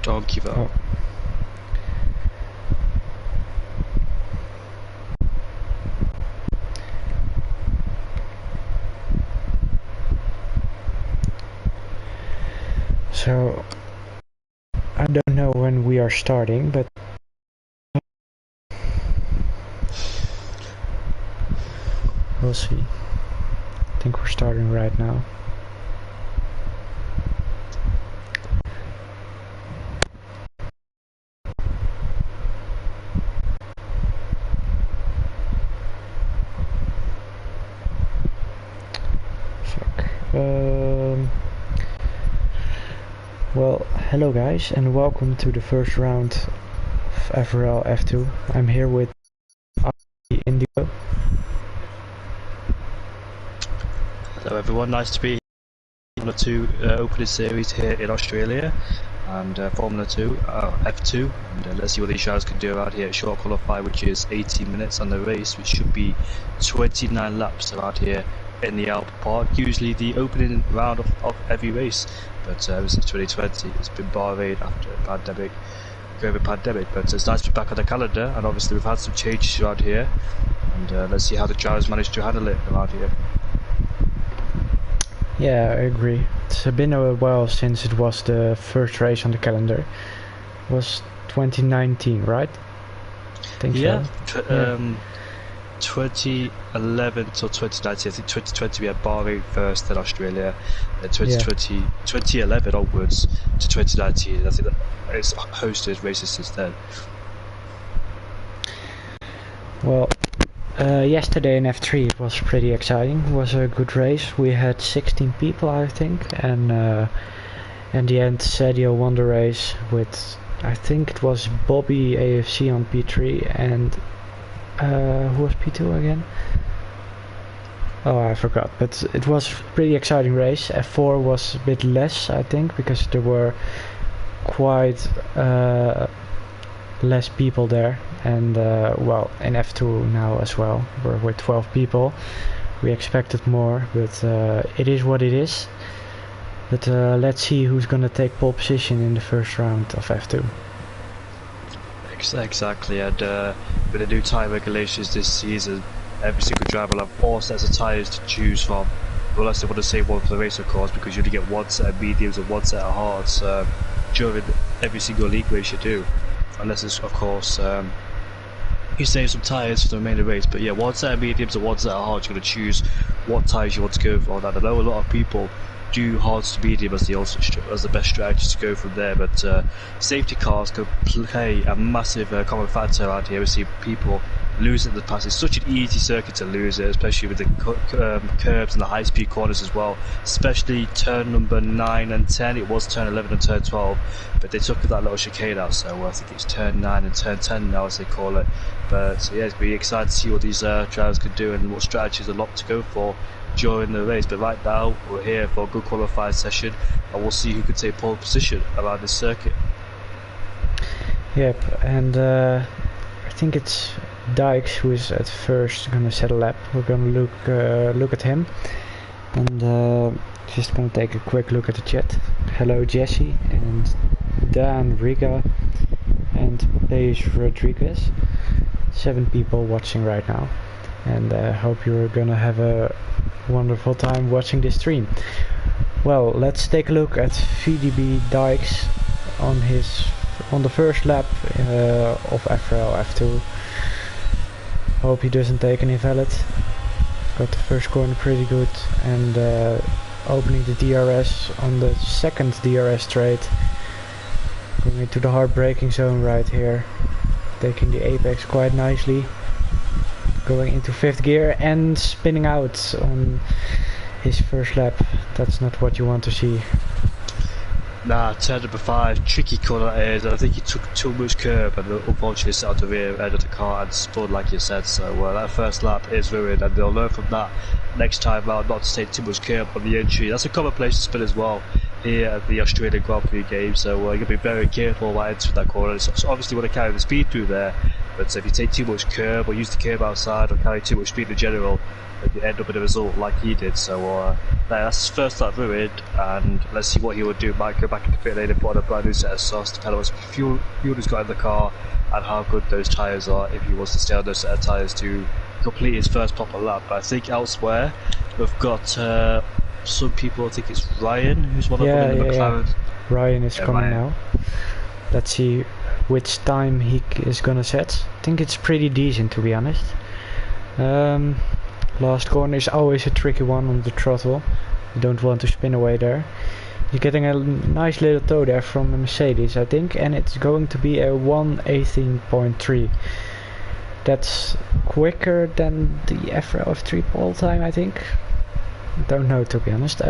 Don't give up. Oh. So, I don't know when we are starting, but we'll see. I think we're starting right now. Well, hello guys, and welcome to the first round of FRL F2. I'm here with Indigo. Hello everyone, nice to be here. Formula 2 opening series here in Australia, and Formula 2 F2, and let's see what these guys can do out here at short qualify, which is 18 minutes on the race, which should be 29 laps around here in the Alp Park. Usually the opening round of every race, but since 2020 it's been barred after a pandemic, COVID pandemic. But it's nice to be back on the calendar, and obviously we've had some changes around here, and let's see how the drivers managed to handle it around here. Yeah, I agree. It's been a while since it was the first race on the calendar. It was 2019, right? I think yeah. So. 2011 till 2019. I think 2020 we had Bahrain first, then Australia, then 2020, 2011 onwards to 2019. I think that it's hosted races since then. Well, yesterday in F3 it was pretty exciting. It was a good race. We had 16 people, I think, and in the end Sadio won the race with, I think it was Bobby AFC on P3 and who was P2 again? Oh, I forgot, but it was a pretty exciting race. F4 was a bit less, I think, because there were quite less people there, and well, in F2 now as well, we're with 12 people. We expected more, but it is what it is. But let's see who's gonna take pole position in the first round of F2. Exactly, and with the new tyre regulations this season, every single driver will have 4 sets of tyres to choose from. Well, unless they want to save one for the race, of course, because you only get 1 set of mediums and 1 set of hards during every single league race you do. Unless it's, of course, you save some tyres for the remaining race. But yeah, 1 set of mediums and 1 set of hards, you're going to choose what tyres you want to go for. And I know a lot of people do hards to medium as the best strategy to go from there, but safety cars could play a massive common factor around here. We see people losing the pass. It's such an easy circuit to lose it, especially with the curbs and the high speed corners as well, especially turn number 9 and 10. It was turn 11 and turn 12, but they took that little chicane out, so I think it's turn 9 and turn 10 now as they call it. But yeah, it's be excited to see what these drivers can do and what strategies are locked to go for during the race. But right now we're here for a good qualifying session, and we'll see who can take pole position around this circuit. Yep, and I think it's Dykes who is at first gonna set a lap. We're gonna look at him, and just gonna take a quick look at the chat. Hello Jesse and Dan Riga and Paige Rodriguez. 7 people watching right now, and hope you're gonna have a wonderful time watching this stream. Well, let's take a look at VDB Dykes on the first lap of FRL F2. Hope he doesn't take any invalid. Got the first corner pretty good, and opening the DRS on the second DRS straight. Going into the hard braking zone right here. Taking the apex quite nicely. Going into 5th gear and spinning out on his first lap. That's not what you want to see. Nah, turn number 5, tricky corner that is. I think he took too much curb and unfortunately set out the rear end of the car and spun like you said, so that first lap is ruined, and they'll learn from that next time out not to take too much curb on the entry. That's a common place to spin as well here at the Australian Grand Prix game, so you're going to be very careful while entering that corner. So obviously want to carry the speed through there, But if you take too much curb or use the curb outside or carry too much speed in general, then you end up with a result like he did. So that's his first lap ruined, and let's see what he will do. Might go back in the pit lane and put on a brand new set of sauce to kind of what fuel he's got in the car and how good those tyres are if he wants to stay on those set of tyres to complete his first proper lap. But I think elsewhere we've got some people. I think it's Ryan who's one of them in the McLaren. Yeah. Ryan is coming Ryan. now. Let's see which time he is gonna set. I think it's pretty decent, to be honest. Last corner is always a tricky one on the throttle. You don't want to spin away there. You're getting a nice little toe there from a Mercedes, I think, and it's going to be a 1:18.3. That's quicker than the FRL F3 pole time, I think. Don't know, to be honest.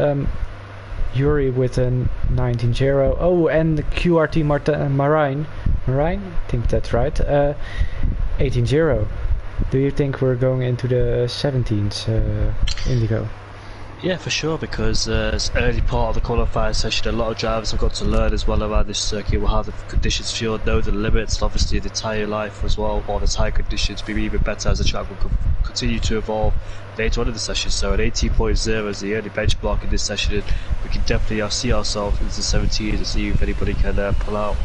Yuri with a 19.0. Oh, and the QRT Marine, I think that's right. 18.0. Do you think we're going into the 17s Indigo? Yeah, for sure, because it's early part of the qualifying session. A lot of drivers have got to learn as well around this circuit, how the conditions feel, know the limits, and obviously the tyre life as well, or the tyre conditions will be even better as the track will continue to evolve later on in the session. So an 18.0 is the early benchmark in this session, and we can definitely see ourselves into the 17s and see if anybody can pull out,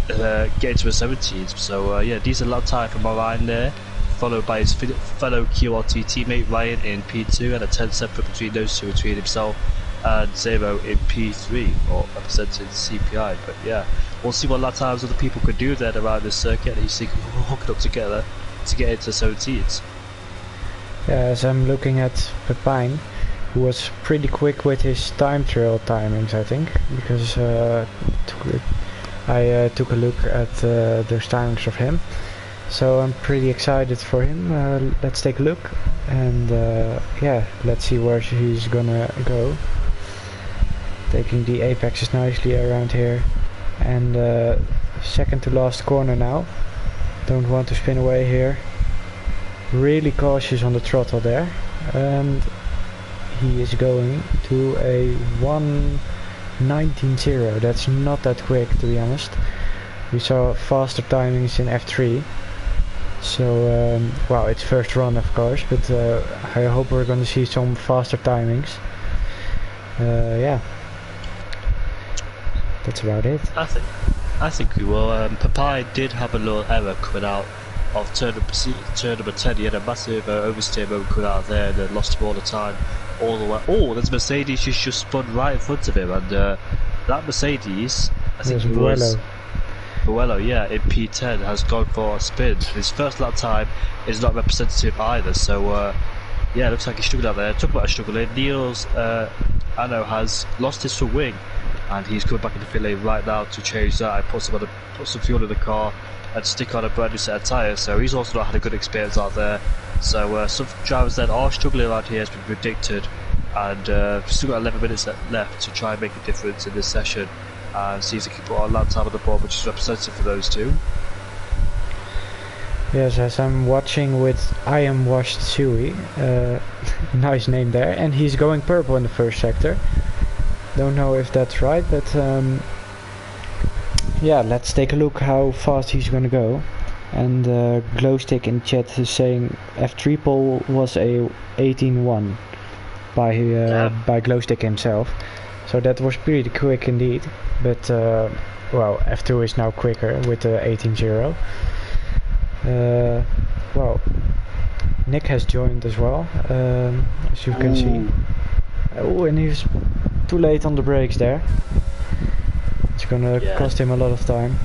get into the 17s. So yeah, decent lap time for Marine there, followed by his fellow QRT teammate Ryan in P2, and a 10 separate between those two, between himself and Zero in P3, or representing CPI. But yeah, we'll see what lap times other people could do then around this circuit, and you see hooking up together to get into 17s. Yeah, as I'm looking at Pepine, who was pretty quick with his time trial timings, I think, because I took a look at those timings of him. So I'm pretty excited for him. Let's take a look, and yeah, let's see where he's gonna go. Taking the apexes nicely around here, and second to last corner now. Don't want to spin away here. Really cautious on the throttle there, and he is going to a 1:19.0. That's not that quick, to be honest. We saw faster timings in F3. So, well, it's first run of course, but I hope we're going to see some faster timings. Yeah, that's about it. I think we will. Papai did have a little error coming out of turn number 10. He had a massive oversteer moment coming out of there, and then lost him all the time, all the way. Oh, there's a Mercedes just spun right in front of him, and that Mercedes, I think it was Buello, yeah, in P10 has gone for a spin. His first lap time is not representative either, so yeah, it looks like he's struggled out there. Talk about struggling. Niels Anno has lost his front wing, and he's coming back in the pit lane right now to change that and put some fuel in the car and stick on a brand new set of tyres. So he's also not had a good experience out there. So some drivers then are struggling around here, has been predicted, and still got 11 minutes left to try and make a difference in this session. And see if they can put on lap time on the board, which is representative for those two. Yes, as I'm watching with I Am Washed Sui, nice name there, and he's going purple in the first sector. Don't know if that's right, but yeah, let's take a look how fast he's gonna go. And Glowstick in chat is saying F3 pole was a 18.1 by Glowstick himself. So that was pretty quick indeed, but well, F2 is now quicker with the 18.0. Well, Nick has joined as well, as you can see. Oh, and he's too late on the brakes there. It's gonna cost him a lot of time.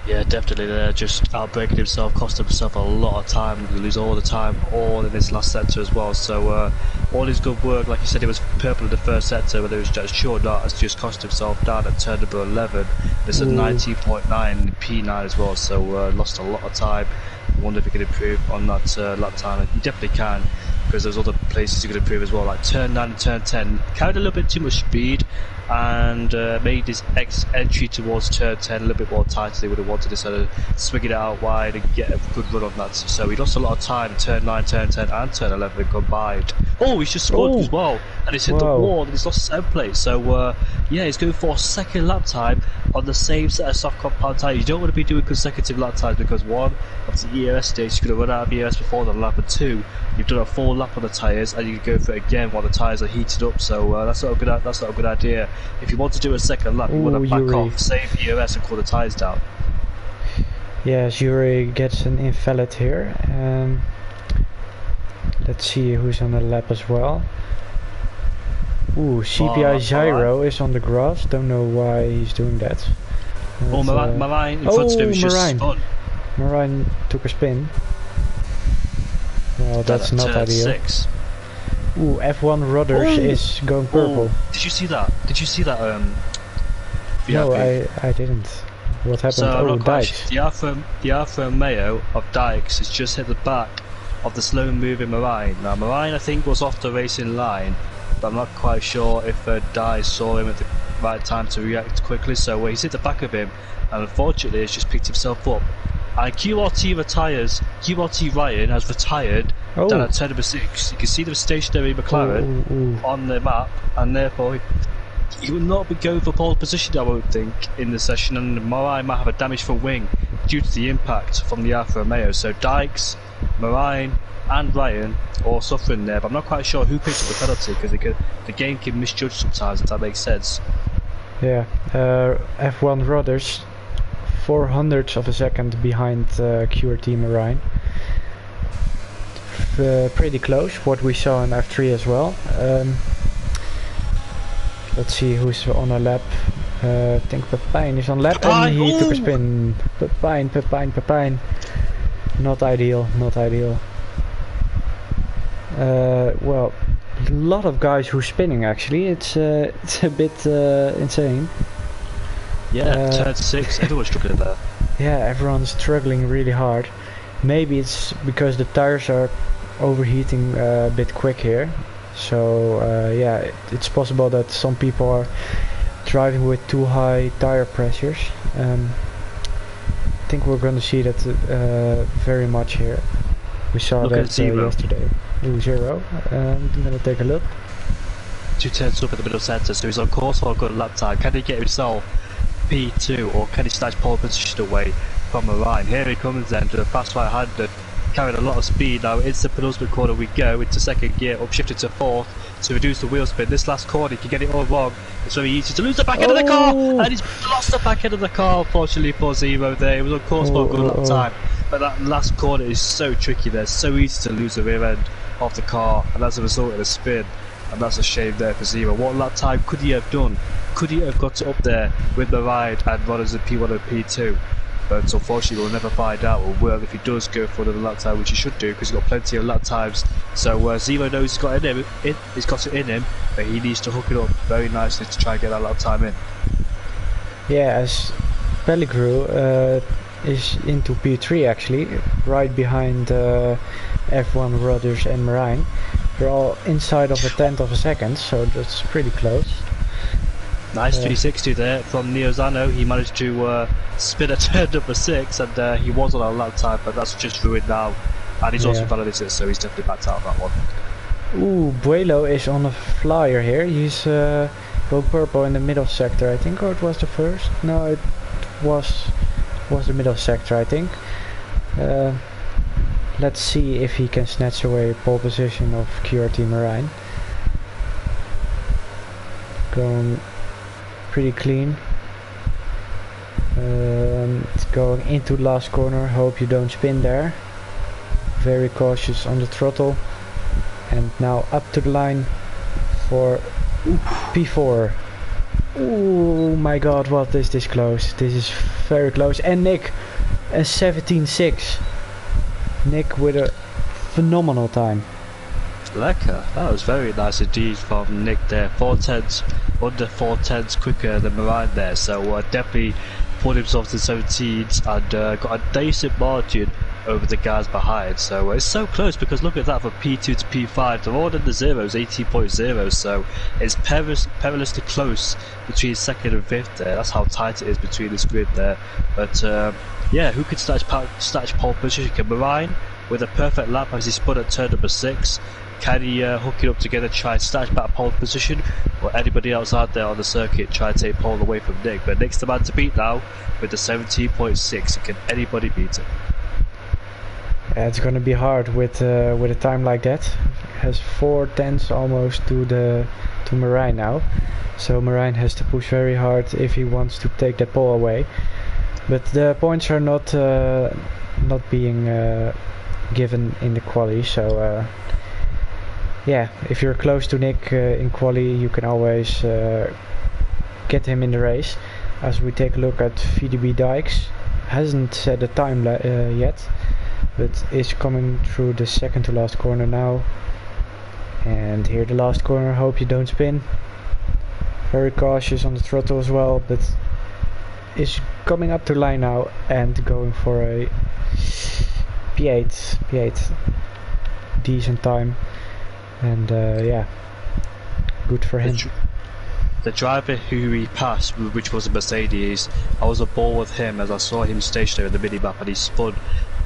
Yeah, definitely there, just outbraking himself, cost himself a lot of time, he lose all the time, all in this last sector as well. So all his good work, like you said, he was purple in the first sector, whether it was just sure or not, has just cost himself down at turn number 11. There's a 19.9 P9 as well, so lost a lot of time. I wonder if he can improve on that lap time. He definitely can, because there's other places he could improve as well, like turn 9 and turn 10. Carried a little bit too much speed, and made his entry towards turn 10 a little bit more tight than they would have wanted, instead of swinging it out wide and get a good run on that. So he lost a lot of time in turn 9, turn 10 and turn 11 combined. Oh, he's just scored as well, and he's hit the wall and he's lost 7 plates. So yeah, he's going for a second lap time on the same set of soft compound tyres. You don't want to be doing consecutive lap times, because one, of the ERS stage, you're going to run out of ERS before the lap, and two, you've done a full lap on the tyres and you can go for it again while the tyres are heated up. So that's not a good idea. If you want to do a second lap, you want to back off, save ERS and cool the tyres down. Yes, Yuri gets an invalid here. Let's see who's on the lap as well. Ooh, CPI Gyro is on the grass. Don't know why he's doing that. Marine in front of him is just spun. Marine took a spin. Well, that's not ideal. 6. Ooh, F1 Rudders is going purple. Did you see that? VIP? No, I didn't. What happened? So, Dykes. The Alfa Romeo of Dykes has just hit the back of the slow moving Marine. Now Marine, I think, was off the racing line, but I'm not quite sure if Dykes saw him at the right time to react quickly. So he's hit the back of him, and unfortunately he's just picked himself up. And QRT Ryan has retired down at turn number 6. You can see the stationary McLaren on the map, and therefore he will not be going for pole position, I won't think, in the session, and Marine might have a damage for wing due to the impact from the Alfa Romeo. So Dykes, Marine and Ryan all suffering there, but I'm not quite sure who picks up the penalty, because the game can misjudge sometimes, if that makes sense. Yeah, F1 Rudders 400ths of a second behind QRT Marine. Pretty close, what we saw in F3 as well. Let's see who's on a lap. I think Pepijn is on lap, and he took a spin. Pepijn. Not ideal. Well, a lot of guys who are spinning actually. It's a bit insane. Yeah, turn 6, everyone's struggling there. Yeah, everyone's struggling really hard. Maybe it's because the tires are overheating a bit quick here. So yeah, it's possible that some people are driving with too high tire pressures. I think we're going to see that very much here. We saw that yesterday. Ooh, 0. I'm going to take a look. 2 turns up in the middle centre, so he's on course for a good lap time. Can he get himself P2, or can he snatch pole position away from Marine? Here he comes then to the fast right-hander, carrying a lot of speed. Now into the penultimate corner we go, into second gear, upshifted to 4th to reduce the wheel spin. This last corner, he can get it all wrong. It's very easy to lose the back end of the car, and he's lost the back end of the car, unfortunately for Zero there. He was on course for a good lap time, but that last corner is so tricky there, so easy to lose the rear end of the car, and as a result of the spin, and that's a shame there for Zero. What lap time could he have done? Could he have got it up there with the ride and run as a P1 or P2? But unfortunately we'll never find out, or will, if he does go for another lap time, which he should do because he's got plenty of lap times. So Zero knows he's got it in him, but he needs to hook it up very nicely to try and get that lap time in. Yeah, as Pellegru is into P3 actually, right behind F1 Rudders and Marine. They're all inside of a 10th of a second, so that's pretty close. Nice 360 there from Neozano. He managed to spin at turn number 6, and he was on a lap time, but that's just ruined now. And he's also validated, so he's definitely backed out of that one. Ooh, Buelo is on a flyer here. He's going purple in the middle sector, I think, or it was the first? No, it was the middle sector, I think. Let's see if he can snatch away pole position of QRT Marine. Going pretty clean. It's going into the last corner. Hope you don't spin there. Very cautious on the throttle. And now up to the line for P4. Oh my god, what is this close? This is very close. And Nick, a 17.6. Nick with a phenomenal time. Lekker. That was very nice indeed from Nick there. 4/10, under 4/10 quicker than Marine there. So definitely put himself to 17s and got a decent margin over the guys behind. So it's so close because look at that, from P2 to P5, they're all in the zeros, 18.0. So it's perilously close between second and fifth there. That's how tight it is between this grid there. But yeah, who could snatch pole position? Can Marine, with a perfect lap as he spun at turn number 6, can he hook it up together, try and snatch back pole position? Or anybody else out there on the circuit try to take pole away from Nick? But Nick's the man to beat now with the 17.6. Can anybody beat him? Yeah, it's gonna be hard with a time like that. Has 4 tenths almost to Marine now, so Marine has to push very hard if he wants to take that pole away. But the points are not being given in the quali, so yeah, if you're close to Nick in quali, you can always get him in the race. As we take a look at VDB Dykes, hasn't set a time yet, but is coming through the second to last corner now. And here the last corner, hope you don't spin. Very cautious on the throttle as well, but is coming up to line now and going for a P8. Decent time. And yeah, good for him. The driver who he passed, which was a Mercedes, I was aboard with him as I saw him stationary in the mini-map, and he spun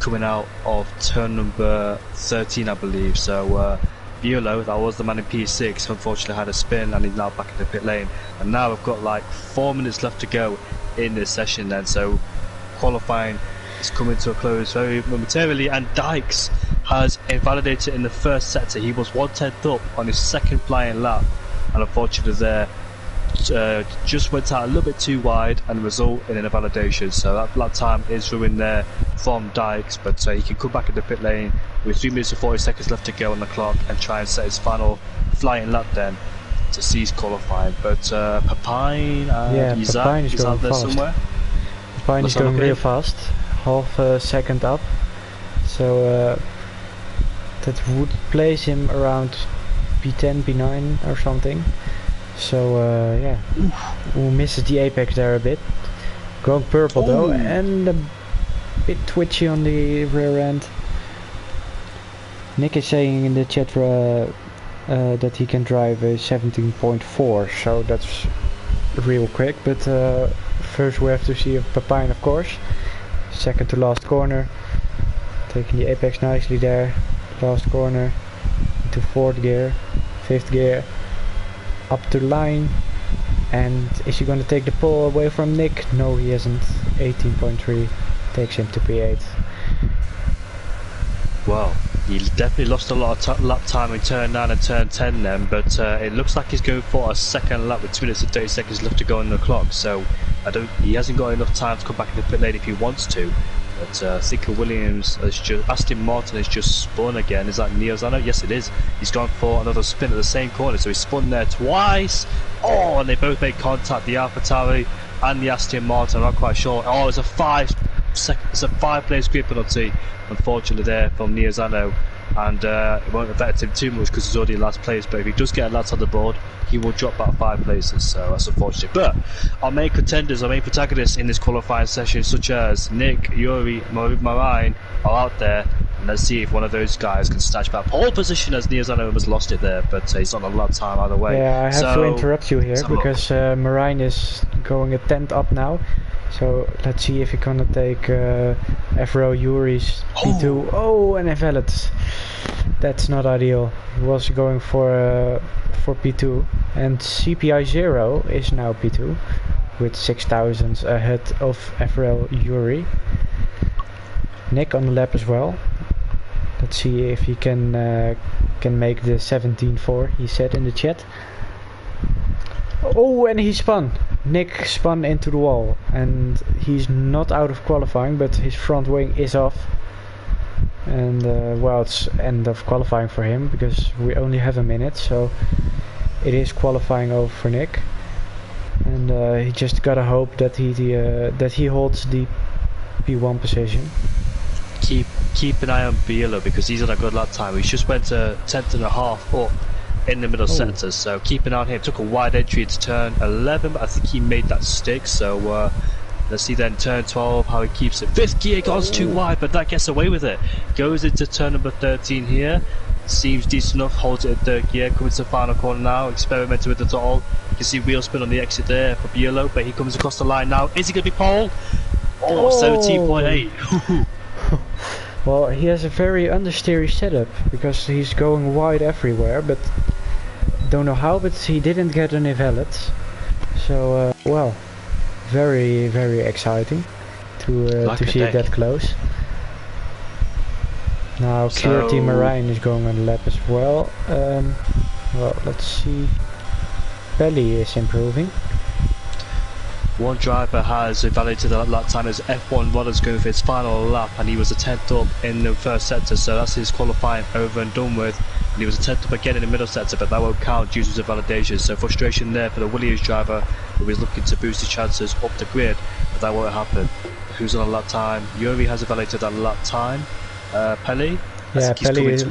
coming out of turn number 13, I believe. So Buelow, that was the man in P6, unfortunately had a spin and he's now back in the pit lane. And now we've got like 4 minutes left to go in this session then, so qualifying is coming to a close very momentarily, and Dykes has invalidated in the first sector. He was 1/10 up on his second flying lap, and unfortunately there just went out a little bit too wide and result in an invalidation. So that lap time is ruined there from Dykes, but he can come back in the pit lane with 3 minutes and 40 seconds left to go on the clock and try and set his final flying lap then to seize qualifying. But Papine, Papine is going out there fast. somewhere. Papine is going real fast, half a second up, so that would place him around P10, P9 or something. So yeah, who misses the apex there a bit. Going purple though, and a bit twitchy on the rear end. Nick is saying in the chat that he can drive a 17.4, so that's real quick. But first we have to see Papine, of course. Second to last corner, taking the apex nicely there. Last corner into 4th gear, 5th gear, up to line. And is he going to take the pole away from Nick? No, he hasn't. 18.3 takes him to P8. Well, he definitely lost a lot of lap time in turn 9 and turn 10 then, but it looks like he's going for a second lap with 2 minutes and 30 seconds left to go on the clock, so he hasn't got enough time to come back in the pit lane if he wants to. But I think Williams has Aston Martin has just spun again. Is that Niozano? Yes, it is. He's gone for another spin at the same corner, so he spun there twice. Oh, and they both made contact, the AlphaTauri and the Aston Martin. I'm not quite sure. Oh, it's a 5-place grid penalty, unfortunately, there from Niozano. And it won't affect him too much because he's already in last place, but if he does get a last on the board, he will drop back 5 places, so that's unfortunate. But our main contenders, our main protagonists in this qualifying session, such as Nick, Yuri, Marine, are out there, and let's see if one of those guys can snatch back pole position, as Niozano almost lost it there, but he's on a lap time either way. Yeah, I have to interrupt you here because Marine is going a 10th up now. So let's see if he's gonna take FRL Yuri's P2. Oh, and invalid. That's not ideal. He was going for P2, and CPI 0 is now P2 with 6 thousandths ahead of FRL Yuri. Nick on the lap as well. Let's see if he can make the 17.4 he said in the chat. Oh, and he spun. Nick spun into the wall, and he's not out of qualifying, but his front wing is off. And well, it's end of qualifying for him because we only have a minute, so it is qualifying over for Nick. And he just gotta hope that he holds the P1 position. Keep an eye on Bielo because he's on a good lap time. He just went to 10th and a half up in the middle sector, so keep an eye on him. Took a wide entry into turn 11, but I think he made that stick, so Let's see then turn 12 how he keeps it. Fifth gear goes too wide, but that gets away with it. Goes into turn number 13 here. Seems decent enough, holds it in third gear, coming to the final corner now, experimenting with the throttle. You can see wheel spin on the exit there for Bielo, but he comes across the line now. Is he going to be pole? Oh, 17.8. Well, he has a very understeery setup because he's going wide everywhere, but don't know how, but he didn't get an invalid. So, well, very, very exciting to see it that close. Now QRT Marine is going on the lap as well. Well, let's see. Belly is improving. One driver has validated that lap time as F1 Rollers going for his final lap, and he was a 10th up in the first sector, so that's his qualifying over and done with. And he was a 10th up again in the middle sector, but that won't count due to the validation. So frustration there for the Williams driver, who is looking to boost his chances up the grid, but that won't happen. Who's on a lap time? Yuri has validated that lap time. Pelly? Yeah, Pelly is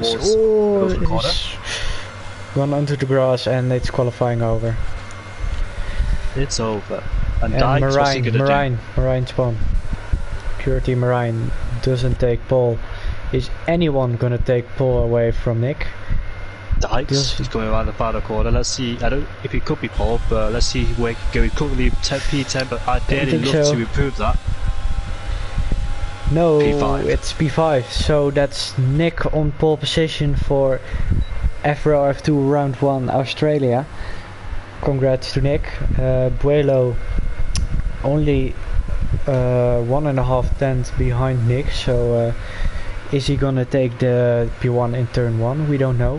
gone onto the grass and it's qualifying over. It's over. And Marine spawn. QRT Marine doesn't take pole. Is anyone gonna take pole away from Nick? Dykes is going around the final corner. Let's see. I don't if he could be pole, but let's see where he can go. He currently P10, but I really love to improve that. No, P5. It's P5, so that's Nick on pole position for FRL F2 round 1 Australia. Congrats to Nick. Buelo only 1.5 tenths behind Nick, so is he gonna take the P1 in turn 1? We don't know,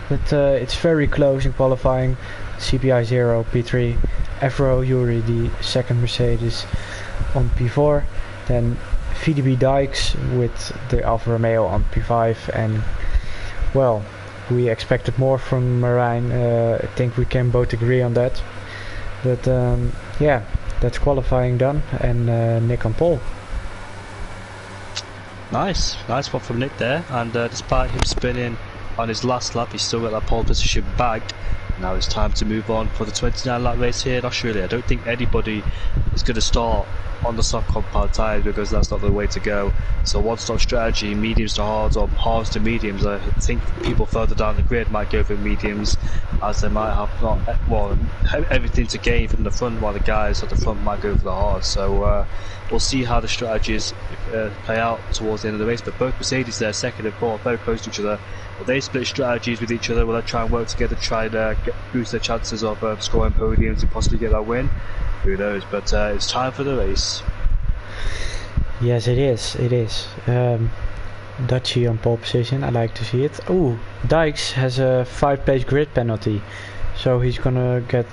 but it's very close in qualifying. CPI 0, P3, FRL Yuri, the second Mercedes on P4, then VDB Dykes with the Alfa Romeo on P5, and well, we expected more from Marine. I think we can both agree on that, but yeah, that's qualifying done, and Nick on pole. Nice one from Nick there, and despite him spinning on his last lap, he's still got that pole position bagged. Now it's time to move on for the 29 lap race here in Australia. I don't think anybody is going to start on the soft compound tyres because that's not the way to go. So one stop strategy, mediums to hards or hards to mediums. I think people further down the grid might go for mediums, as they might have everything to gain from the front, while the guys at the front might go for the hards. So we'll see how the strategies play out towards the end of the race. But both Mercedes there, second and fourth, very close to each other. Will they split strategies with each other? Will they try and work together, try to boost their chances of scoring podiums and possibly get that win? Who knows? But it's time for the race. Yes, it is. Dutchie on pole position. I like to see it. Oh, Dykes has a 5-place grid penalty, so he's gonna get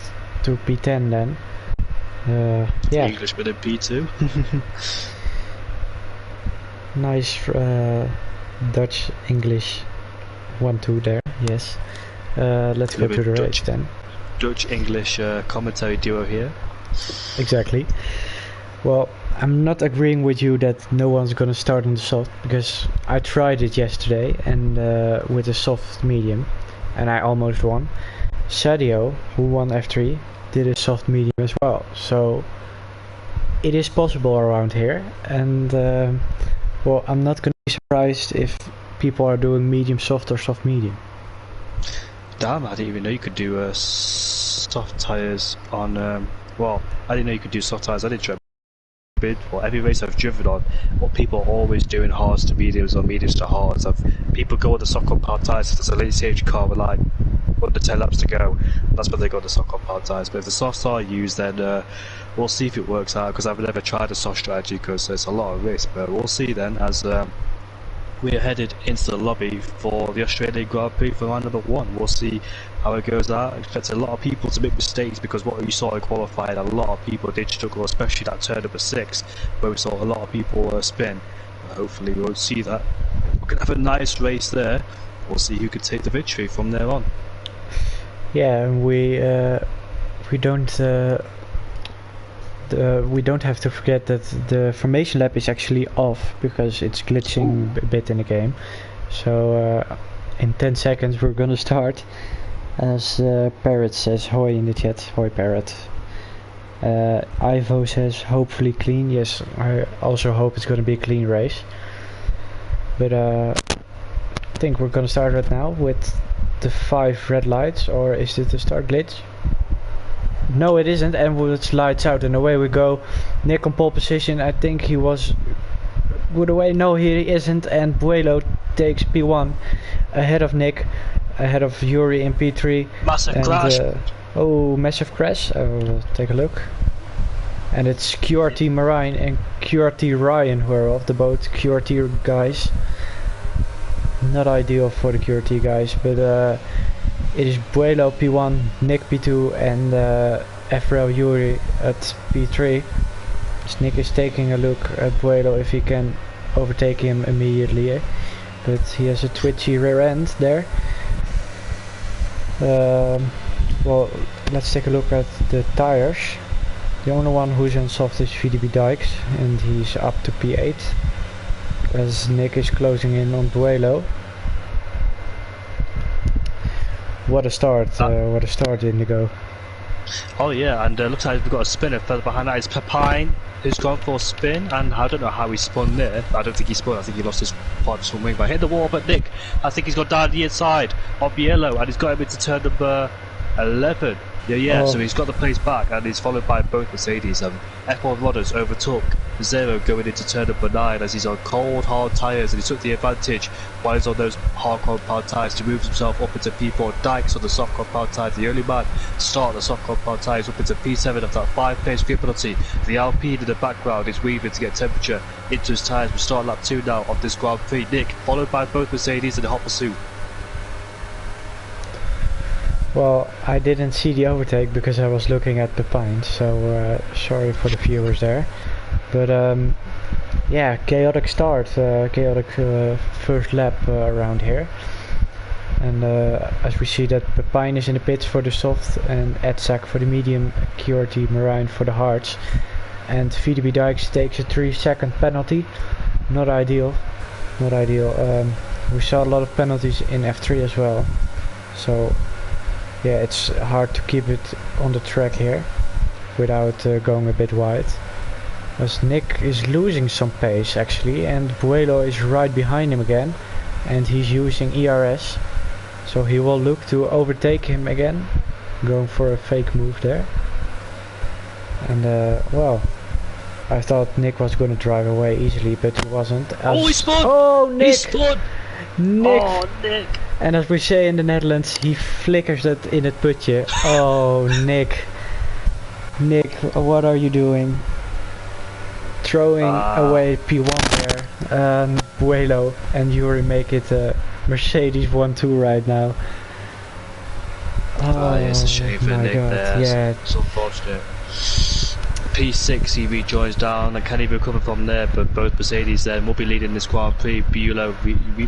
to P10 then. Yeah. Englishman in P2. Nice Dutch English 1-2 there. Yes. Let's go to the race then. Dutch English commentary duo here. Exactly. Well, I'm not agreeing with you that no one's gonna start on the soft, because I tried it yesterday and with a soft medium, and I almost won. Sadio, who won F3, did a soft medium as well, so it is possible around here, and well, I'm not gonna be surprised if people are doing medium soft or soft medium. Damn, I didn't even know you could do soft tyres on well, I didn't know you could do soft tyres. I did try every race I've driven on, what people are always doing hards to mediums or mediums to hards. People go with the soft compound tyres if there's a late stage car with like under 10 laps to go. That's when they go the soft compound tyres. But if the softs are used, then we'll see if it works out, because I've never tried a soft strategy because there's a lot of risk. But we'll see then as we are headed into the lobby for the Australian Grand Prix for round number 1. We'll see how it goes out. I expect a lot of people to make mistakes, because what we saw in qualifying, a lot of people did struggle, especially that turn number 6, where we saw a lot of people spin. But hopefully we won't see that. We're going to have a nice race there. We'll see who can take the victory from there on. Yeah, we don't have to forget that the formation lap is actually off because it's glitching a bit in the game. So in 10 seconds we're gonna start, as Parrot says. Hoi in the chat. Hoi Parrot. Ivo says hopefully clean. Yes, I also hope it's going to be a clean race. But I think we're going to start right now with the 5 red lights. Or is it the start glitch? No, it isn't, and it's lights out and away we go. Nick on pole position. I think he was good away. No, he isn't, and Buelo takes P1 ahead of Nick, ahead of Yuri in P3. Massive crash. Oh, massive crash. I'll take a look. And it's QRT Marine and QRT Ryan who are off the boat. QRT guys. Not ideal for the QRT guys, but it is Buelo P1, Nick P2 and FRL Yuri at P3. So Nick is taking a look at Buelo if he can overtake him immediately. But he has a twitchy rear end there. Well, let's take a look at the tires. The only one who's on soft is VDB Dykes, and he's up to P8 as Nick is closing in on Buelo. What a start! What a start, Indigo. Oh yeah, and looks like we've got a spinner further behind that. It's Pepine who's gone for a spin, and I don't know how he spun there. I don't think he spun. I think he lost his part from wing, but hit the wall. But Nick, I think he's got down the inside of yellow, and he's got him into turn number 11. Yeah, so he's got the place back, and he's followed by both Mercedes. F1 Rodders overtook Zero going into turn number 9 as he's on cold, hard tyres, and he took the advantage while he's on those hard compound tyres to move himself up into P4. Dykes on the soft compound tyres, the only man to start the soft compound tyres up into P7 after that 5-pace grid penalty. The Alpine in the background is weaving to get temperature into his tyres. We start lap 2 now of this Grand Prix. Nick, followed by both Mercedes in the hot pursuit. Well, I didn't see the overtake because I was looking at the pine, so sorry for the viewers there. But yeah, chaotic start, chaotic first lap around here. And as we see that Pepine is in the pits for the soft and Edzak for the medium, QRT Marine for the hards. And VDB Dykes takes a 3-second penalty. Not ideal, not ideal. We saw a lot of penalties in F3 as well. So yeah, it's hard to keep it on the track here without going a bit wide. As Nick is losing some pace actually, and Buelo is right behind him again, and he's using ERS, so he will look to overtake him again, going for a fake move there. And well, I thought Nick was going to drive away easily, but he wasn't. Oh, he spun! Oh, Nick! He spun! Nick! Oh, Nick! And as we say in the Netherlands, he flickers it in het putje. Oh, Nick. Nick, what are you doing? Throwing away P1 there. Buelo and Yuri make it Mercedes 1-2 right now. Oh, it's a shame for Nick God. there. Yeah. It's unfortunate. P6 he rejoins down and can he recover from there, but both Mercedes then will be leading this Grand Prix. Buelo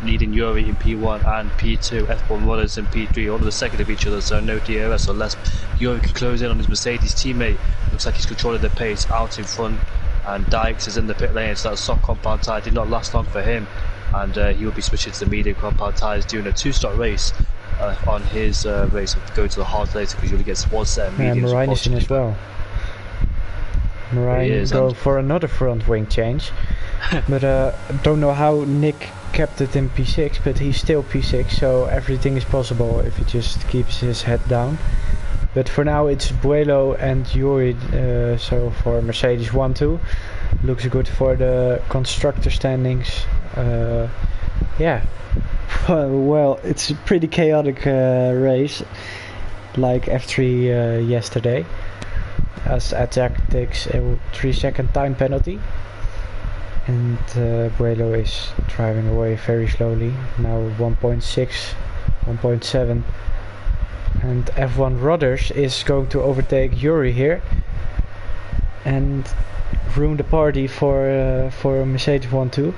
leading Yuri in P1 and P2, F1 Rodders in P3, all of the second of each other, so no DRS unless Yuri can close in on his Mercedes teammate. Looks like he's controlling the pace out in front, and Dykes is in the pit lane, so that soft compound tyre did not last long for him, and he will be switching to the medium compound tyres, doing a 2-stop race on his race, going to the hard later because he only gets one set of mediums. And Marine is in as well. Marine go for another front wing change. But don't know how Nick kept it in P6, but he's still P6, so everything is possible if he just keeps his head down. But for now it's Buelo and Yuri, so for Mercedes 1-2. Looks good for the constructor standings. Yeah, well, it's a pretty chaotic race, like F3 yesterday. As Edzak takes a 3-second time penalty, and Buelo is driving away very slowly, now 1.6, 1.7, and F1 Rodders is going to overtake Yuri here and ruin the party for Mercedes 1-2,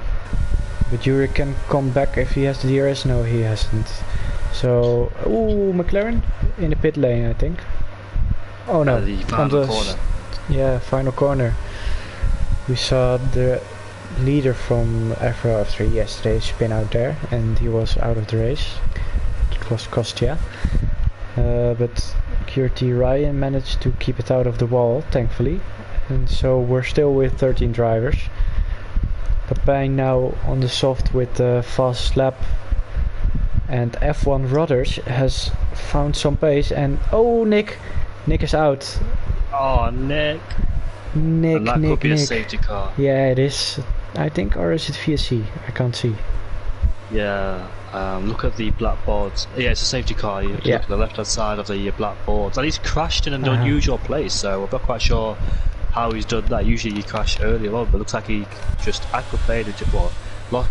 but Yuri can come back if he has the DRS. No, he hasn't. So, ooh, McLaren in the pit lane, I think. Oh no, the final corner. Yeah, final corner. We saw the leader from FRL 3 yesterday spin out there, and he was out of the race. It was Kostya. But security Ryan managed to keep it out of the wall, thankfully. And so we're still with 13 drivers. Papijn now on the soft with the fast lap. And F1 Rodders has found some pace and oh, Nick is out. Oh, Nick. And that could be a safety car. Yeah, it is, I think, or is it VSC? I can't see. Yeah, look at the black boards. Yeah, it's a safety car. You look at the left hand side of the black boards. And he's crashed in an unusual place, so I'm not quite sure how he's done that. Usually you crash earlier on, but it looks like he just aquaplated,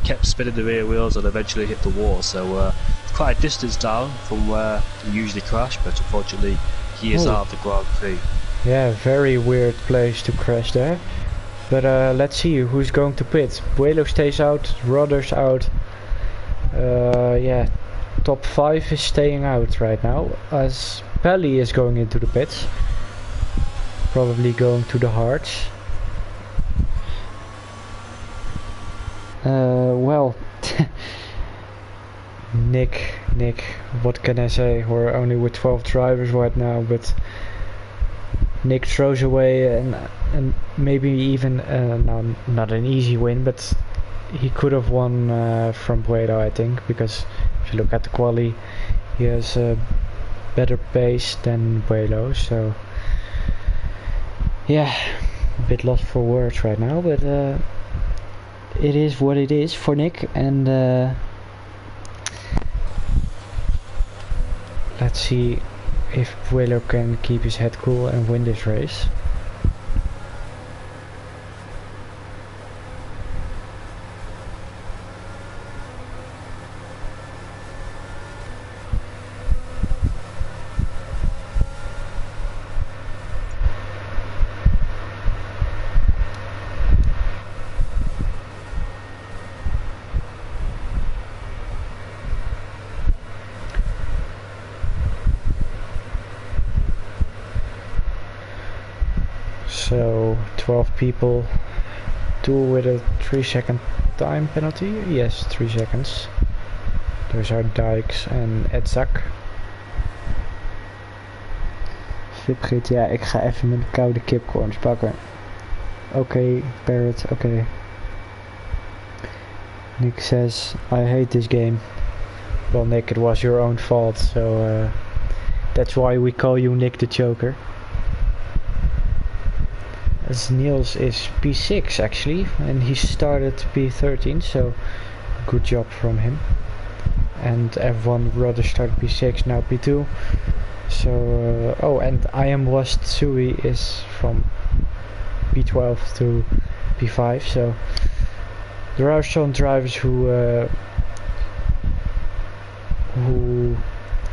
kept spinning the rear wheels and eventually hit the wall. So it's quite a distance down from where he usually crash, but unfortunately he is out of the Grand Prix. Yeah, very weird place to crash there. But let's see who's going to pit. Buelo stays out, Rodders out. Yeah, top 5 is staying out right now, as Pelly is going into the pits. Probably going to the hards. Well, Nick, what can I say? We're only with 12 drivers right now, but Nick throws away and maybe even no, not an easy win, but he could have won from Buelo, I think, because if you look at the quali, he has a better pace than Buelo. So yeah, a bit lost for words right now, but it is what it is for Nick, and let's see if Buelo can keep his head cool and win this race. So 12 people, 2 with a 3-second time penalty. Yes, 3 seconds. Those are Dykes en Edzak. Flipgit, ja, ik ga even mijn koude kipcorns pakken. Oké, Parrot, oké. Nick says, I hate this game. Well, Nick, it was your own fault, so that's why we call you Nick the Joker. As Niels is P6 actually, and he started P13, so good job from him. And everyone rather started P6, now P2. So oh, and I am Wast Sui is from P12 to P5. So there are some drivers who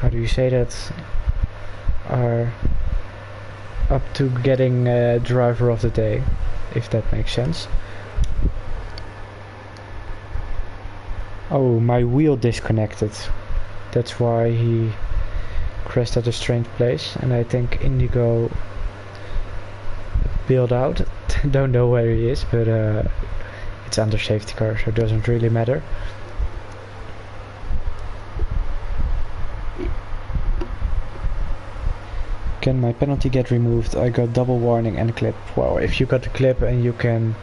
how do you say that, are up to getting driver of the day, if that makes sense. Oh, my wheel disconnected. That's why he crashed at a strange place, and I think Indigo bailed out. Don't know where he is, but it's under safety car, so it doesn't really matter. Can my penalty get removed? I got double warning and a clip. Well, if you got a clip and you can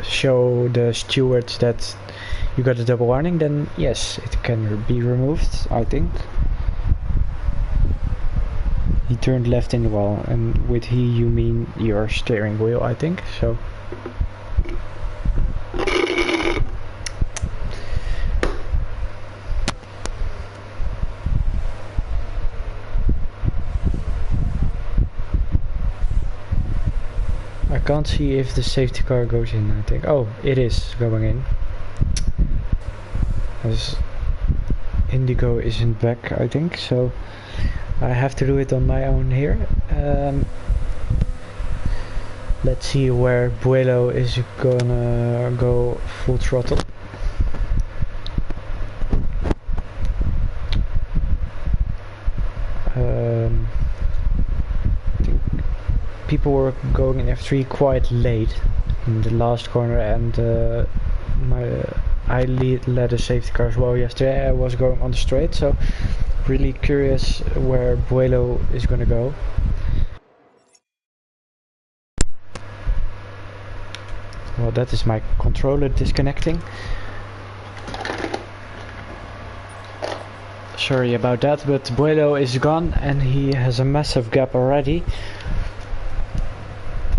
show the stewards that you got a double warning, then yes, it can be removed, I think. He turned left in the wall, and with he you mean your steering wheel, I think, so. I can't see if the safety car goes in, I think. Oh, it is going in. As Indigo isn't back, I think, so I have to do it on my own here. Let's see where Buelo is gonna go full throttle. I think people were going in F3 quite late in the last corner, and I led a safety car as well yesterday. I was going on the straight, so really curious where Buelo is gonna go. Well, that is my controller disconnecting. Sorry about that, but Buelo is gone and he has a massive gap already.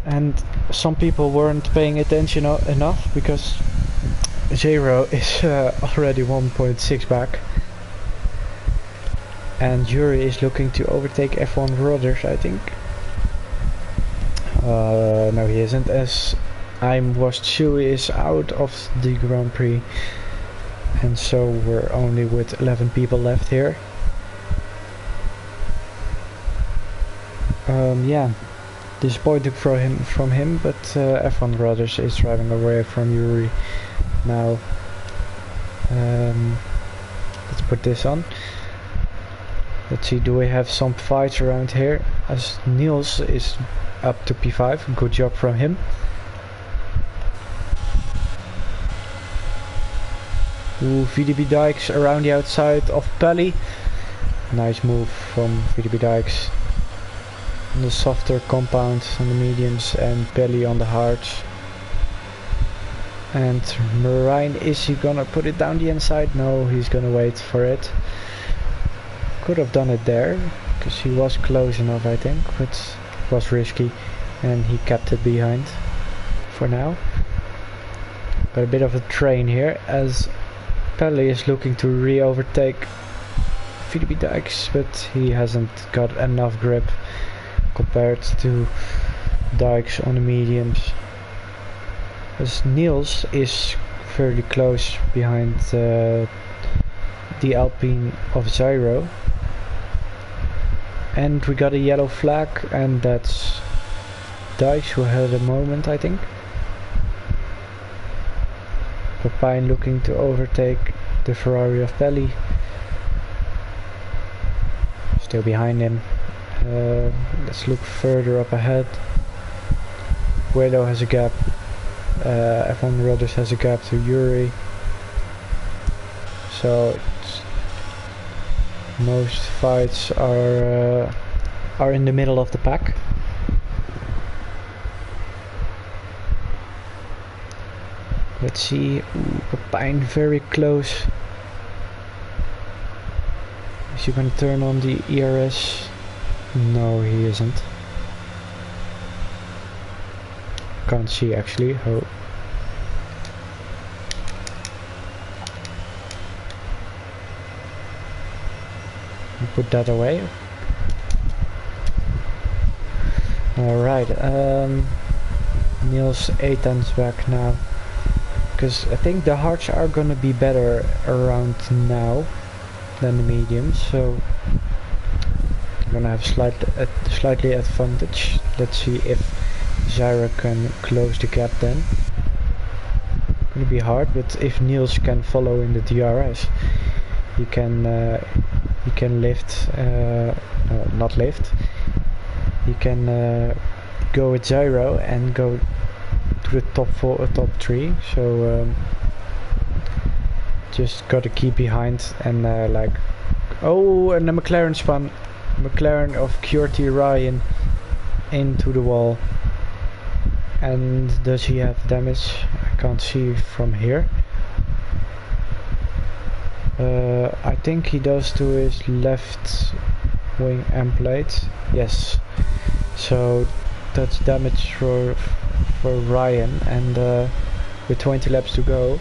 And some people weren't paying attention enough because Zero is already 1.6 back. And Yuri is looking to overtake F1 Brothers, I think. No, he isn't, as Shui is out of the Grand Prix. And so we're only with 11 people left here. Yeah, disappointing from him, but F1 Brothers is driving away from Yuri now. Let's put this on. Let's see, do we have some fights around here? As Niels is up to P5, good job from him. Ooh, VDB Dykes around the outside of Pelly. Nice move from VDB Dykes. On the softer compound on the mediums and Pelly on the hards. And Marine, is he gonna put it down the inside? No, he's gonna wait for it. Could have done it there, because he was close enough, I think, but it was risky and he kept it behind for now. Got a bit of a train here as Pelly is looking to re-overtake VDB Dykes, but he hasn't got enough grip compared to Dykes on the mediums. As Niels is fairly close behind the Alpine of Zyro. And we got a yellow flag, and that's Dykes who had a moment, I think. Papine looking to overtake the Ferrari of Pelly. Still behind him. Let's look further up ahead. Buelo has a gap. F1 Brothers has a gap to Yuri. So most fights are in the middle of the pack. Let's see. Ooh, Papine very close. Is he gonna turn on the ERS? No, he isn't. Can't see actually. Oh. Put that away. Alright, Niels 8's back now. Because I think the hards are gonna be better around now than the mediums, so I'm gonna have slightly advantage. Let's see if Zyra can close the gap then. Gonna be hard, but if Niels can follow in the DRS, he can lift, no, not lift. He can go with Zyro and go to the top 3. So just gotta keep behind and like, oh, and the McLaren spun. McLaren of QRT Ryan into the wall. And does he have damage? I can't see from here. I think he does to his left wing end plate. Yes. So that's damage for Ryan, and with 20 laps to go,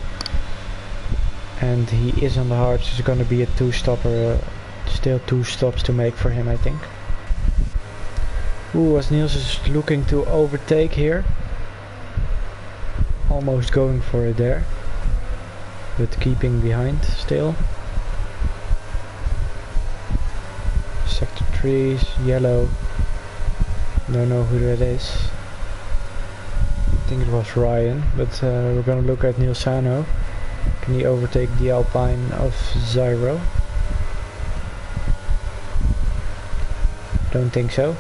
and he is on the hards. It's gonna be a 2-stopper. Still 2 stops to make for him, I think. Ooh, as Niels is looking to overtake here. Almost going for it there, but keeping behind still. Sector 3's yellow. Don't know who that is. I think it was Ryan, but we're gonna look at Nilsano. Can he overtake the Alpine of Zyro? Don't think so.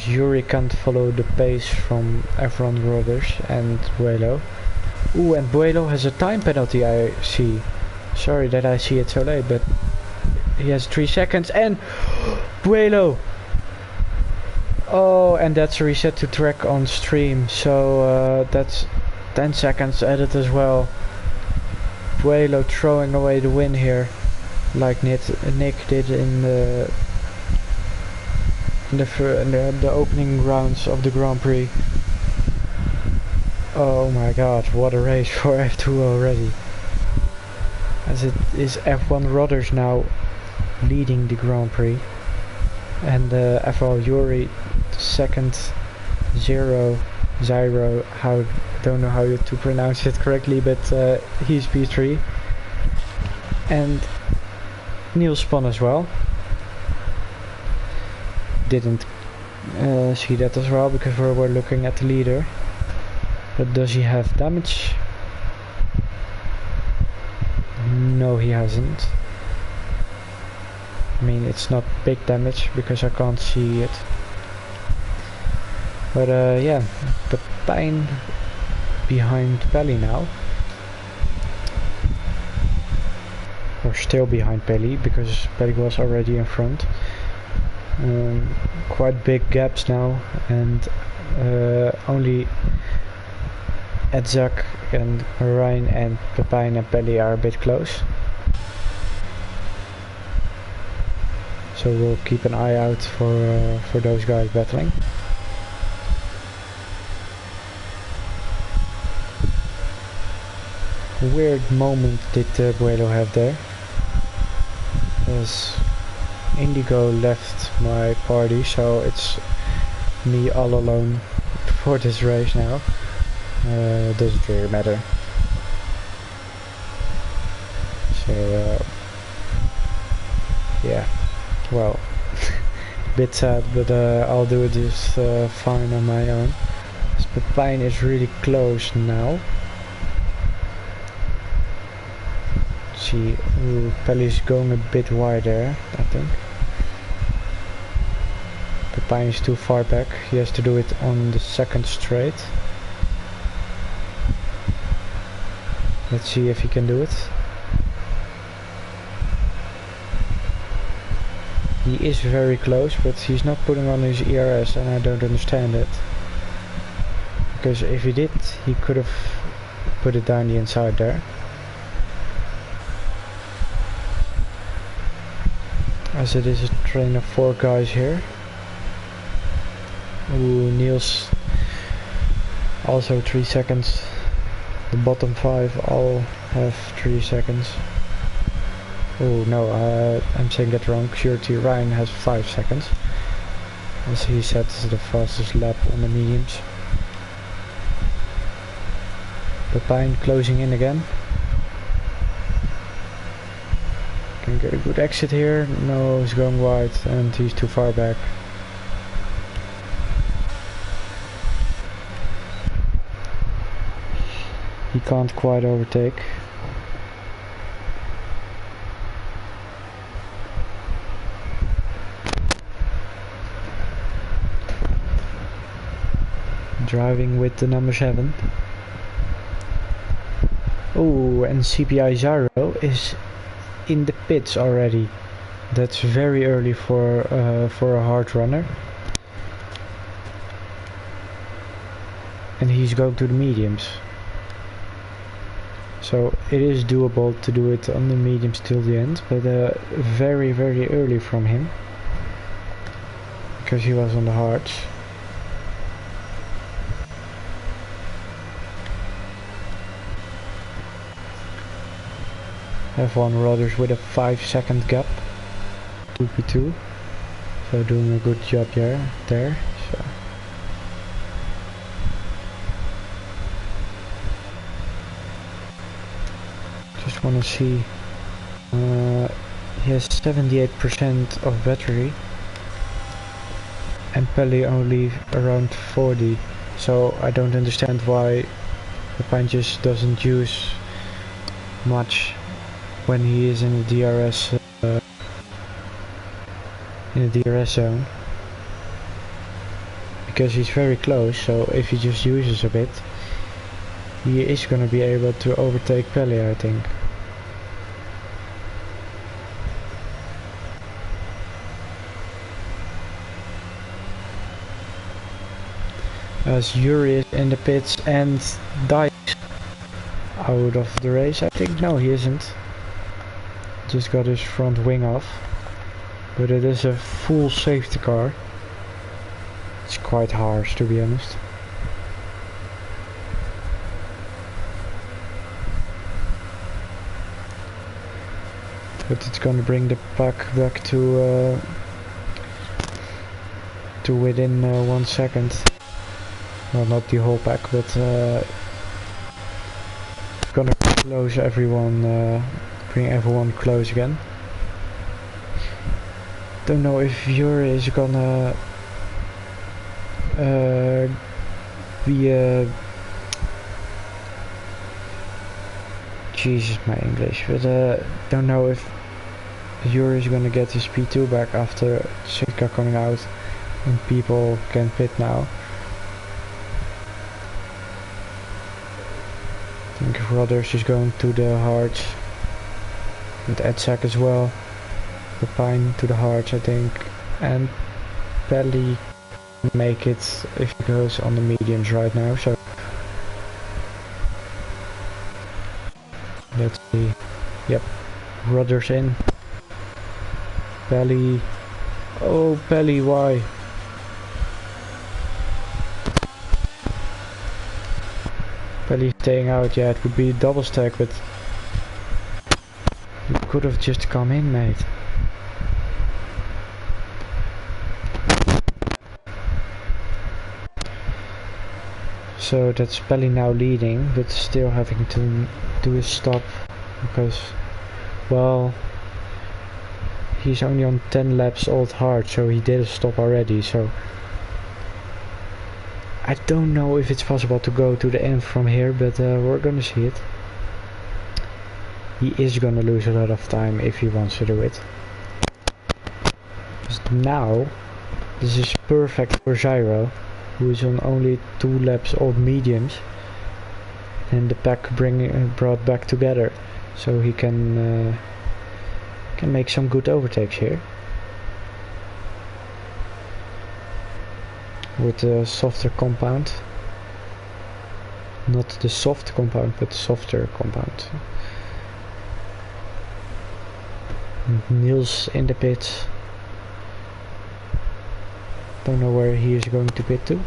Yuri can't follow the pace from F1 Brothers and Buelo. Ooh, and Buelo has a time penalty, I see. Sorry that I see it so late, but He has 3 seconds and Buelo. Oh, and that's a reset to track on stream, so that's 10 seconds added as well. Buelo throwing away the win here, like Nick did in the opening rounds of the Grand Prix. Oh my god, what a race for F2 already. As it is F1 Rodders now leading the Grand Prix. And FRL Yuri second, Zero, don't know how to pronounce it correctly, but he's P3. And Niels spun as well. Didn't see that as well because we were looking at the leader. But does he have damage? No, he hasn't. I mean, it's not big damage because I can't see it. But yeah, Pepijn behind Pelly now. Or still behind Pelly because Pelly was already in front. Quite big gaps now, and only Edzak and Ryan and Pepijn and Pelly are a bit close. So we'll keep an eye out for those guys battling. Weird moment did Buelo have there, as Indigo left my party, so it's me all alone for this race now. Doesn't really matter. So yeah, well, bit sad, but I'll do it just fine on my own. Pepijn is really close now. See, Pelly's going a bit wider, I think. Pepijn is too far back. He has to do it on the second straight. Let's see if he can do it. He is very close, but he's not putting on his ERS, and I don't understand it. Because if he did, he could have put it down the inside there. As it is a train of 4 guys here. Ooh, Niels also 3 seconds. The bottom 5 all have 3 seconds. Oh no, I'm saying that wrong. Surety Ryan has 5 seconds. As he set the fastest lap on the mediums. Pepijn closing in again. Can get a good exit here. No, he's going wide and he's too far back. He can't quite overtake. Driving with the number 7. Oh, and CPI Zaro is in the pits already. That's very early for a hard runner. And he's going to the mediums. So it is doable to do it on the mediums till the end, but very early from him. Because he was on the hards. F1 Rodders with a 5-second gap. 2p2. So doing a good job there. So. Just want to see. He has 78% of battery. And Pelly only around 40. So I don't understand why Pepijn just doesn't use much when he is in the DRS zone, because he's very close. So if he just uses a bit, he is gonna be able to overtake Pelly, I think. as Yuri is in the pits and Dykes out of the race. I think no, he isn't. Just got his front wing off, but it is a full safety car. It's quite harsh, to be honest. But it's gonna bring the pack back to within 1 second. Well, not the whole pack, but gonna close everyone, bring everyone close again. Don't know if Yuri is gonna be Jesus, my English, but don't know if Yuri is gonna get his P2 back after Sitka coming out and people can pit now. I think Rodders is going to the hards, and Edsack as well. The Pine to the hards, I think, and Pelly can make it if he goes on the mediums right now. So let's see. Yep, Rodders in. Pelly. Oh, Pelly, why? Pelly staying out. Yeah, it would be a double stack, but you could have just come in, mate. So that's Pelly now leading, but still having to do a stop because, well, he's only on 10 laps old hard, so he did a stop already. So I don't know if it's possible to go to the end from here, but we're gonna see it. He is gonna lose a lot of time if he wants to do it. Just now, this is perfect for Zyro, who is on only 2 laps old mediums, and the pack brought back together, so he can make some good overtakes here with a softer compound. Not the soft compound, but the softer compound. And Niels in the pits. Don't know where he is going to pit to.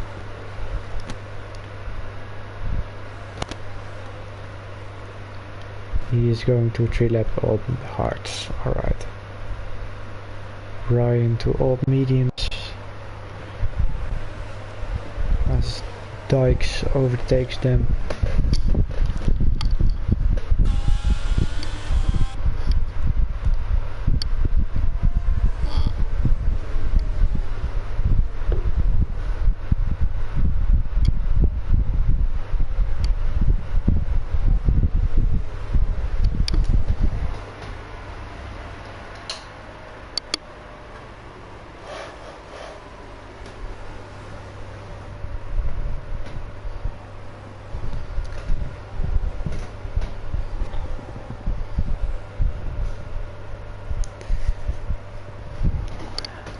He is going to 3-lap old hards. Alright. Ryan to old mediums. As Dykes overtakes them.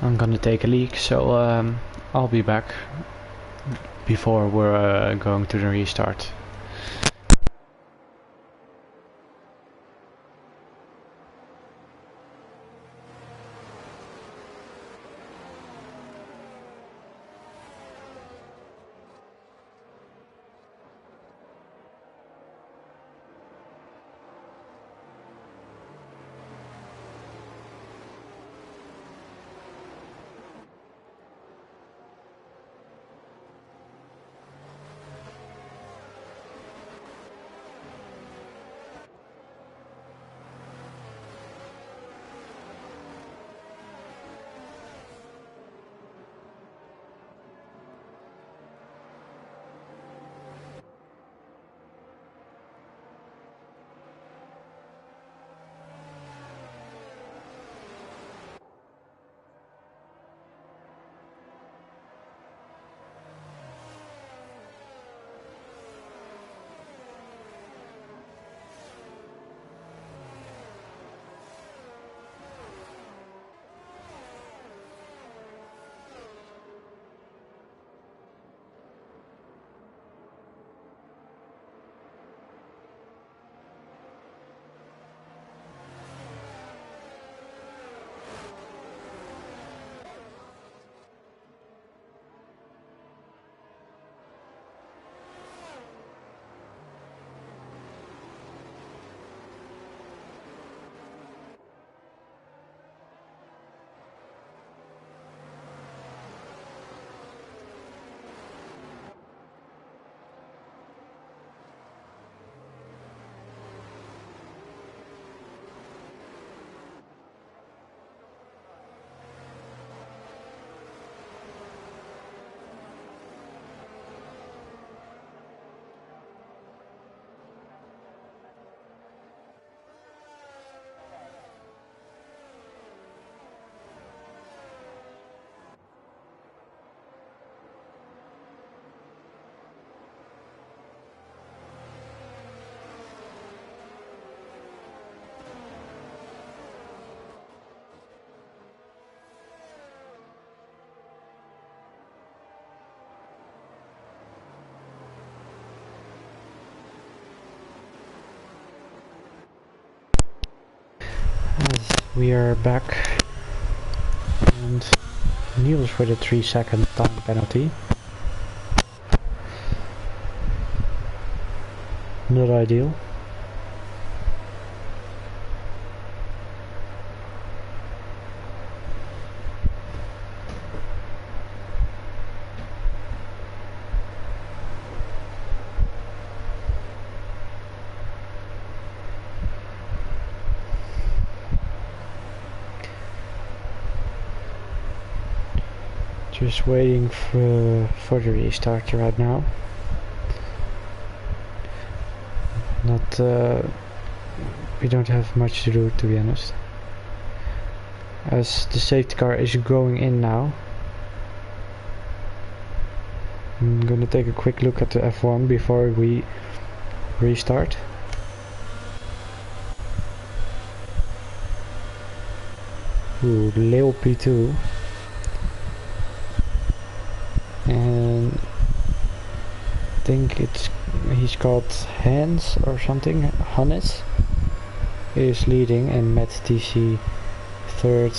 I'm gonna take a leak, so I'll be back before we're going to the restart. we are back, and Niels with a 3-second time penalty. Not ideal. Just waiting for the restart right now. We don't have much to do, to be honest, as the safety car is going in now. I'm gonna take a quick look at the F1 before we restart. Ooh, Lil P2. And I think he's called Hans or something. Hannes is leading, and Matt TC third,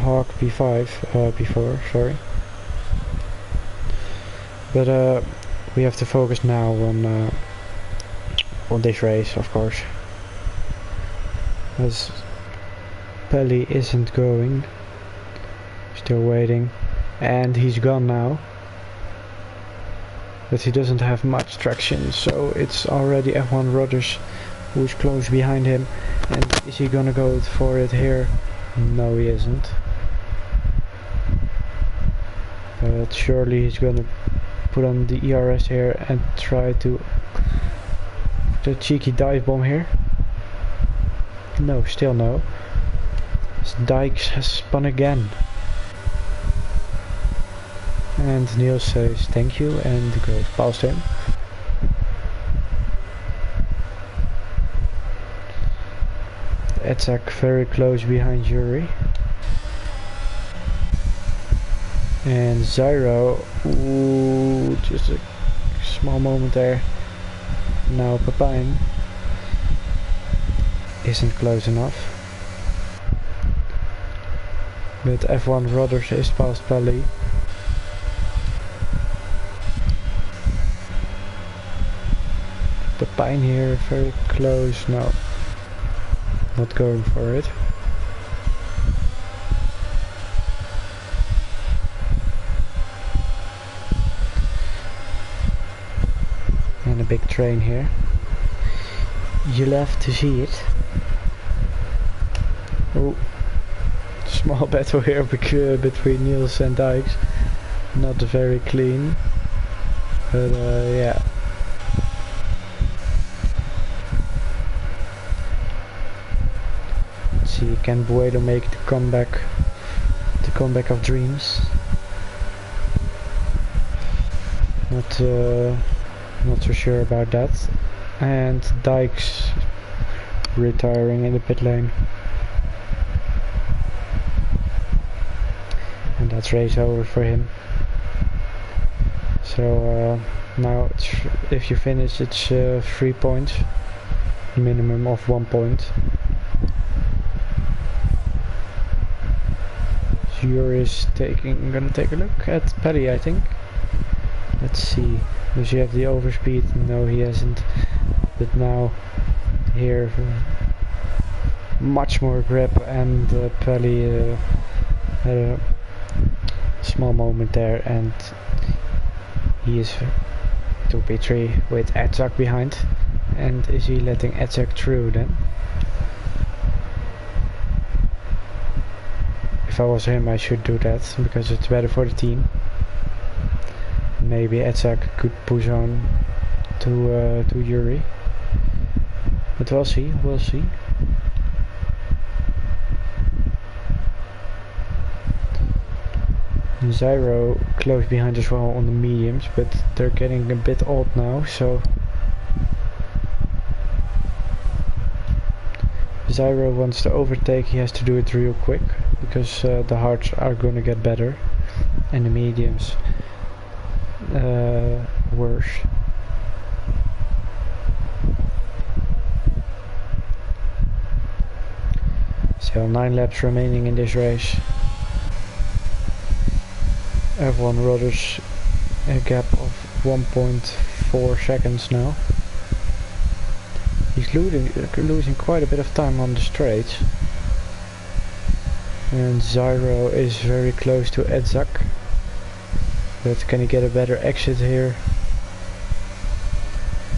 Hawk P5 P4, sorry. But we have to focus now on this race, of course, as Pelly isn't going. Still waiting, and he's gone now. But he doesn't have much traction, so it's already F1 Rodders who's close behind him. And is he gonna go for it here? No, he isn't. But surely he's gonna put on the ERS here and try to the cheeky dive bomb here. No, still no. Dykes has spun again. And Niels says thank you and goes past him. Attack very close behind Yuri. And Zyro, ooh, just a small moment there. Now Papine isn't close enough. But F1 Rodders is past Pelly. Papine here, very close. No, not going for it. And a big train here. You'll have to see it. Oh, small battle here between Niels and Dykes. Not very clean, but yeah. See, can Buedo make the comeback of dreams? Not so sure about that. And Dykes retiring in the pit lane, and that's race over for him. So now if you finish, it's 3 points, minimum of 1 point. Yuri is I'm gonna take a look at Pelly, I think. Let's see. Does he have the overspeed? No, he hasn't. But now here, much more grip, and Pelly had a small moment there, and he is 2p3 with Edzak behind. And is he letting Edzak through then? If I was him, I should do that, because it's better for the team. Maybe Edzak could push on to Yuri, but we'll see. Zyro close behind as well on the mediums, but they're getting a bit old now, so Zyro wants to overtake. He has to do it real quick, because the hards are gonna get better and the mediums worse. Still 9 laps remaining in this race. F1 Rodders a gap of 1.4 seconds now. He's losing quite a bit of time on the straights. And Zyro is very close to Edzak. But can he get a better exit here?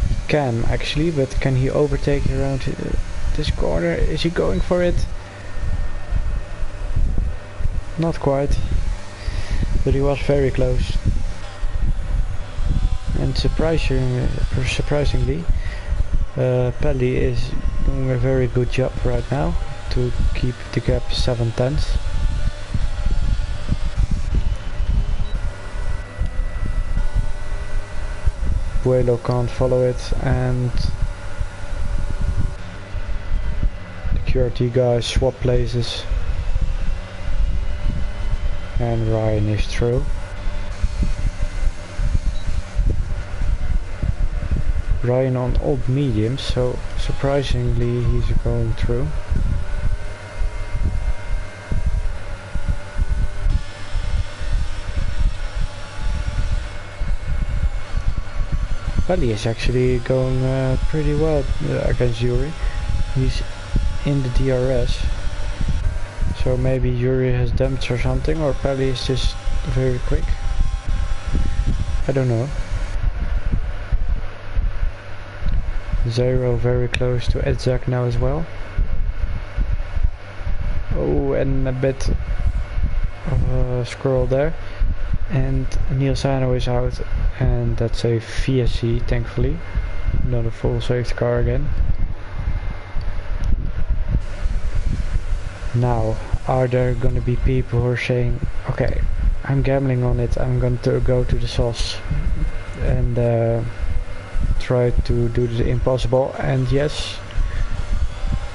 He can actually, but can he overtake around this corner? Is he going for it? Not quite. But he was very close. And surprisingly, Pelly is doing a very good job right now to keep the gap 7/10. Buelo can't follow it, and the QRT guys swap places, and Ryan is through. Ryan on old mediums, so surprisingly he's going through. Pelly is actually going pretty well against Yuri. He's in the DRS, so maybe Yuri has damage or something, or Pelly is just very quick. I don't know. Zero very close to Edzak now as well. Oh, and a bit of a scroll there. And Neil Sano is out, and that's a VSC, thankfully. Not a full safety car again. Now, are there gonna be people who are saying, okay, I'm gambling on it, I'm going to go to the sauce and try to do the impossible? And yes,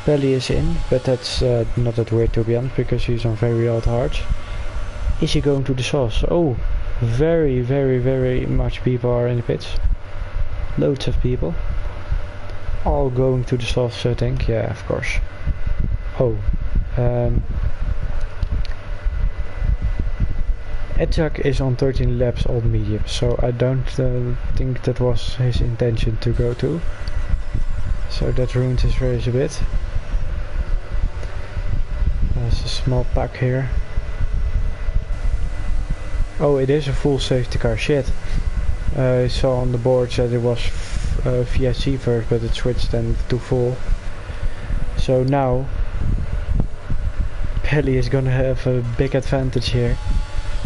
Pelly is in, but that's not that weird to be honest, because he's on very old hards. Is he going to the sauce? Oh, very much people are in the pits. Loads of people. All going to the sauce, I think. Yeah, of course. Oh. Edzak is on 13 laps old medium, so I don't think that was his intention to go to. So that ruins his race a bit. There's a small pack here. Oh, it is a full safety car, shit. I saw on the boards that it was VSC first, but it switched then to full. So now Pelly is gonna have a big advantage here.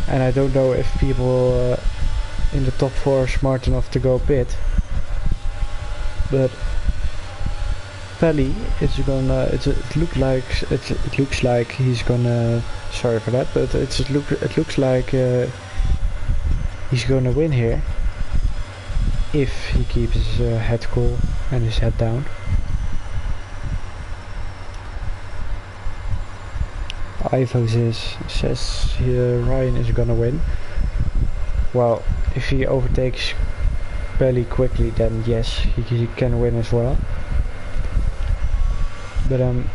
And I don't know if people in the top 4 are smart enough to go pit. But Pelly is gonna, it looks like he's gonna, sorry for that, but it looks like he's gonna win here if he keeps his head cool and his head down. Ivo says Ryan is gonna win. Well, if he overtakes Pelly quickly, then yes, he can win as well. But I'm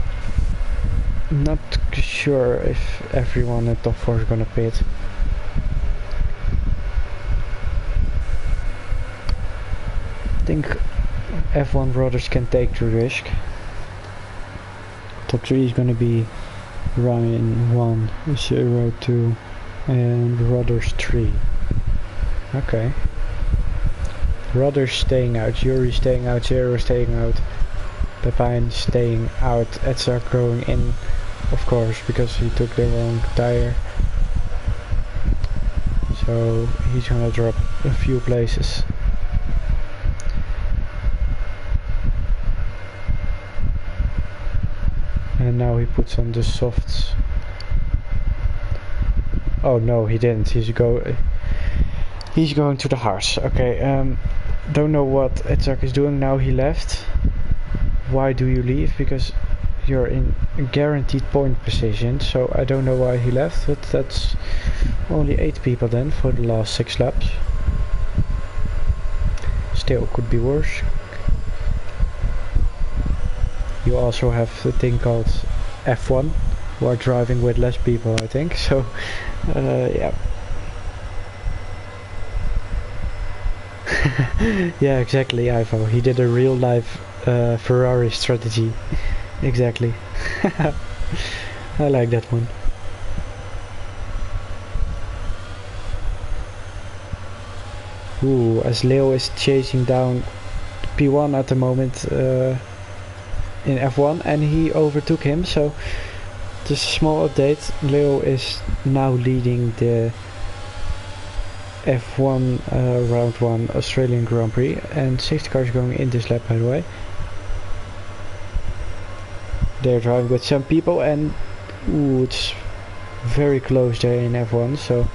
not sure if everyone at top 4 is gonna pit. I think F1 Brothers can take the risk. Top 3 is gonna be Ryan 1, 0, 2 and Brothers 3. Okay. Brothers staying out, Yuri staying out, Zero staying out, Pepijn staying out, Edzak going in, of course, because he took the wrong tire. So he's gonna drop a few places. And now he puts on the softs. Oh no, he didn't. He's going to the hards. Okay, don't know what Edzak is doing now. He left. Why do you leave? Because you're in a guaranteed point position. So I don't know why he left, but that's only 8 people then for the last 6 laps. Still could be worse. You also have the thing called F1, who are driving with less people, I think. So, yeah. Yeah, exactly, Ivo. He did a real life Ferrari strategy. Exactly. I like that one. Ooh, as Leo is chasing down P1 at the moment in F1, and he overtook him, so just a small update. Leo is now leading the F1 round 1 Australian Grand Prix, and safety car is going in this lap, by the way. They're driving with some people, and ooh, it's very close there in F1, so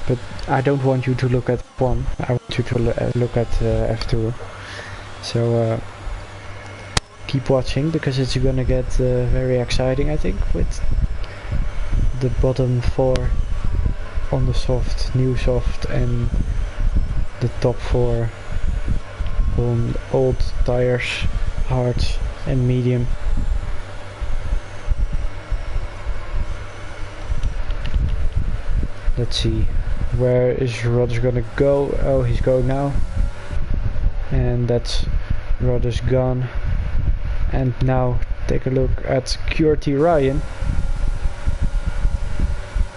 but I don't want you to look at F1, I want you to look at F2, so keep watching, because it's gonna get very exciting, I think, with the bottom 4 on the soft, new soft, and the top 4 on old tires, hard and medium. Let's see, where is Rodgers gonna go? Oh, he's going now, and that's Rodgers gone. And now take a look at QRT Ryan.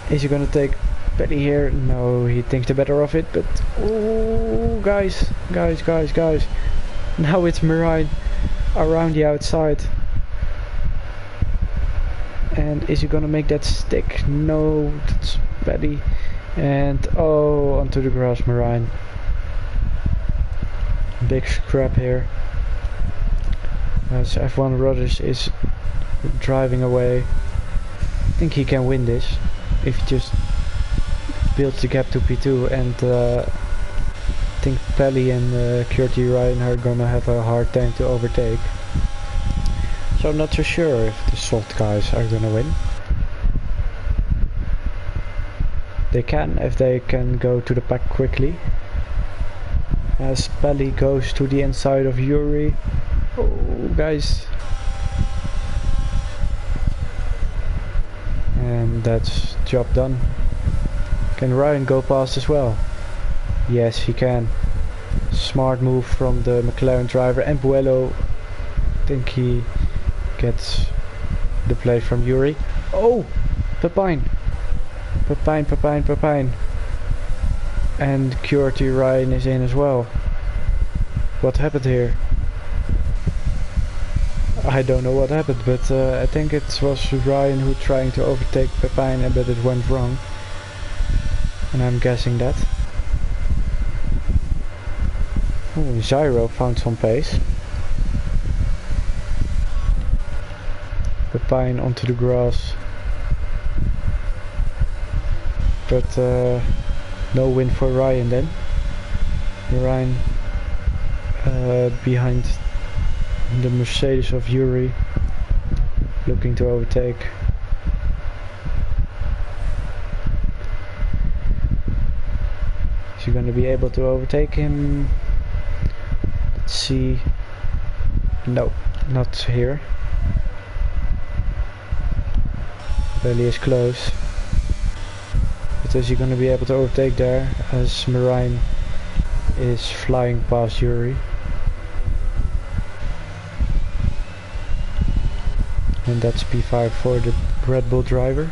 Is he gonna take Petty here? No, he thinks the better of it, but oh, guys. Now it's Marine around the outside. And is he gonna make that stick? No, that's Petty. And oh, onto the grass, Marine. Big scrap here. As F1 Rodgers is driving away. I think he can win this if he just builds the gap to P2, and I think Pelly and QRT Ryan are gonna have a hard time to overtake. So I'm not so sure if the soft guys are gonna win. They can, if they can go to the pack quickly. As Pelly goes to the inside of Yuri. Oh, guys. And that's job done. Can Ryan go past as well? Yes, he can. Smart move from the McLaren driver, and Buello, I think he gets the play from Yuri. Oh, Pepine. And QRT Ryan is in as well. What happened here? I don't know what happened, but I think it was Ryan who trying to overtake Pepine, but it went wrong. And I'm guessing that. Oh, Zyro found some pace. Pepine onto the grass. But no win for Ryan then. Ryan behind the Mercedes of Yuri, looking to overtake. Is he going to be able to overtake him? Let's see. No, not here. Belly is close. But is he going to be able to overtake there, as Marine is flying past Yuri? And that's P5 for the Red Bull driver.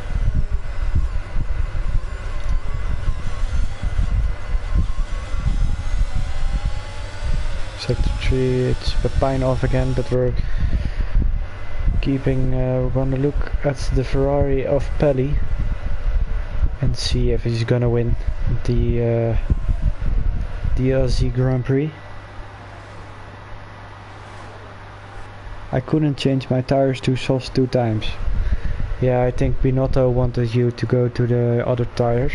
Sector 3, it's Pepine off again, but we're keeping, we're gonna look at the Ferrari of Pelly and see if he's gonna win the Aussie Grand Prix. I couldn't change my tires to softs 2 times. Yeah, I think Binotto wanted you to go to the other tires.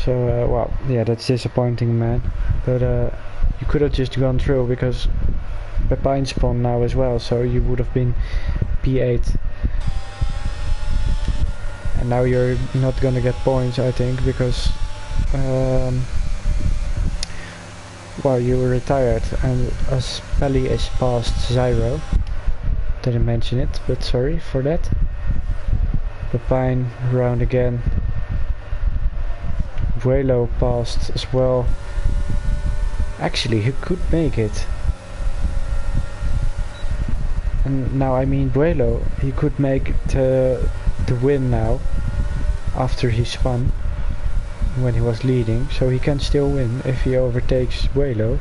So, well, yeah, that's disappointing, man. But you could have just gone through, because Pepine spawned now as well, so you would have been P8. And now you're not gonna get points, I think, because well, you were retired, and as Pelly is past Zyro, Didn't mention it, but sorry for that. Pepijn round again. Vuelo passed as well. Actually, he could make it. And now I mean Vuelo, he could make the win now after he spun when he was leading, so he can still win if he overtakes Vuelo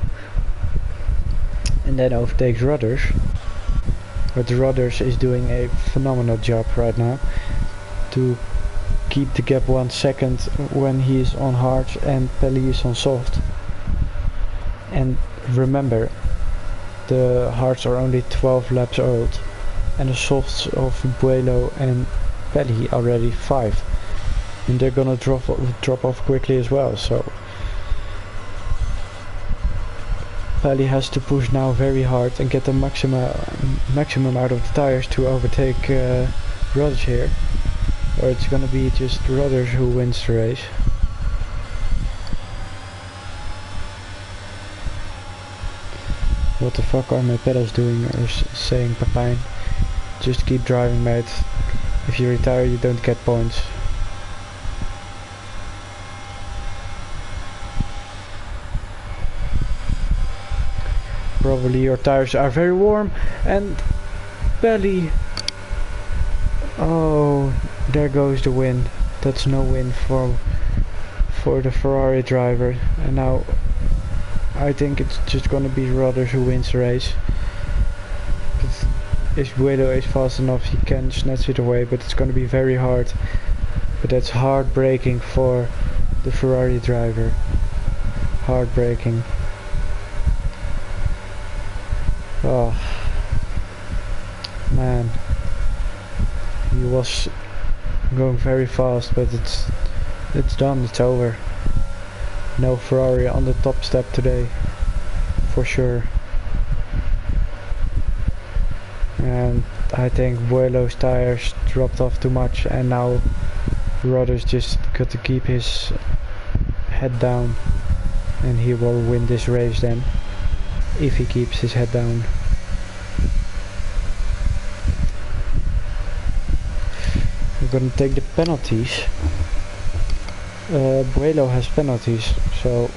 and then overtakes Rudders. But Rudders is doing a phenomenal job right now to keep the gap 1 second when he is on hard and Pelly is on soft. And remember, the hards are only 12 laps old and the softs of Vuelo and Pelly already 5, and they're gonna drop off quickly as well, so Pelly has to push now very hard and get the maximum out of the tires to overtake Rudders here, or it's gonna be just Rudders who wins the race. What the fuck are my pedals doing? Or saying Pepijn, just keep driving mate, if you retire you don't get points. Probably your tires are very warm, and Pelly, oh, there goes the win. That's no win for the Ferrari driver, and now I think it's just gonna be Rudders who wins the race. If Vuelo is fast enough he can snatch it away, but it's gonna be very hard. But that's heartbreaking for the Ferrari driver. Heartbreaking. Oh man, he was going very fast, but it's done, it's over. No Ferrari on the top step today, for sure. And I think Vuelo's tires dropped off too much, and now Rudders just got to keep his head down, and he will win this race then, if he keeps his head down. We're gonna take the penalties. Vuelo has penalties, so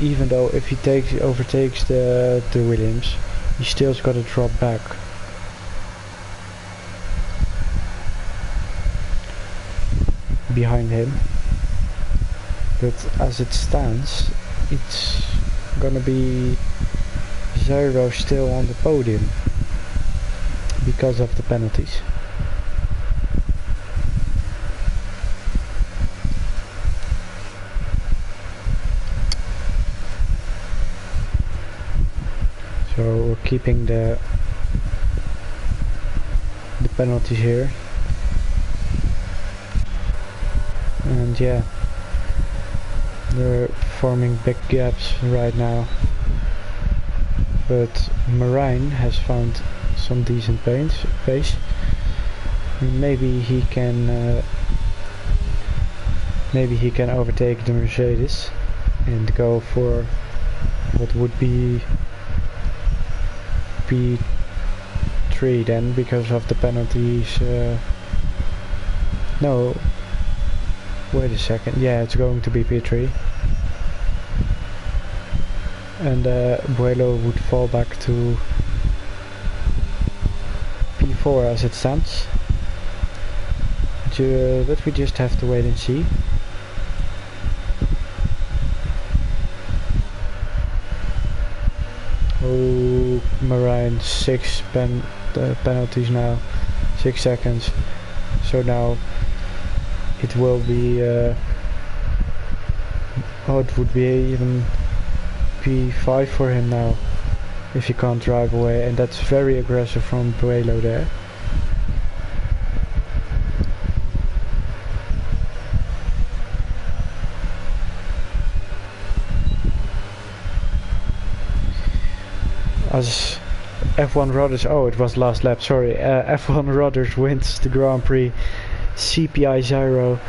even though if he overtakes the Williams, he still's got to drop back. Behind him. But as it stands, it's gonna be Zyro still on the podium because of the penalties. So we're keeping the penalties here, and yeah, they're forming big gaps right now. But Marijn has found some decent pace. Maybe he can overtake the Mercedes and go for what would be P3 then, because of the penalties. No, wait a second, yeah, it's going to be P3, and Vuelo would fall back to P4 as it stands, but we just have to wait and see. Oh, Marijn, 6 penalties now, 6 seconds. So now it will be, it would be even P5 for him now, if he can't drive away, and that's very aggressive from Vuelo there. As F1 Rudders, oh it was last lap, sorry, F1 Rudders wins the Grand Prix, CPI 0,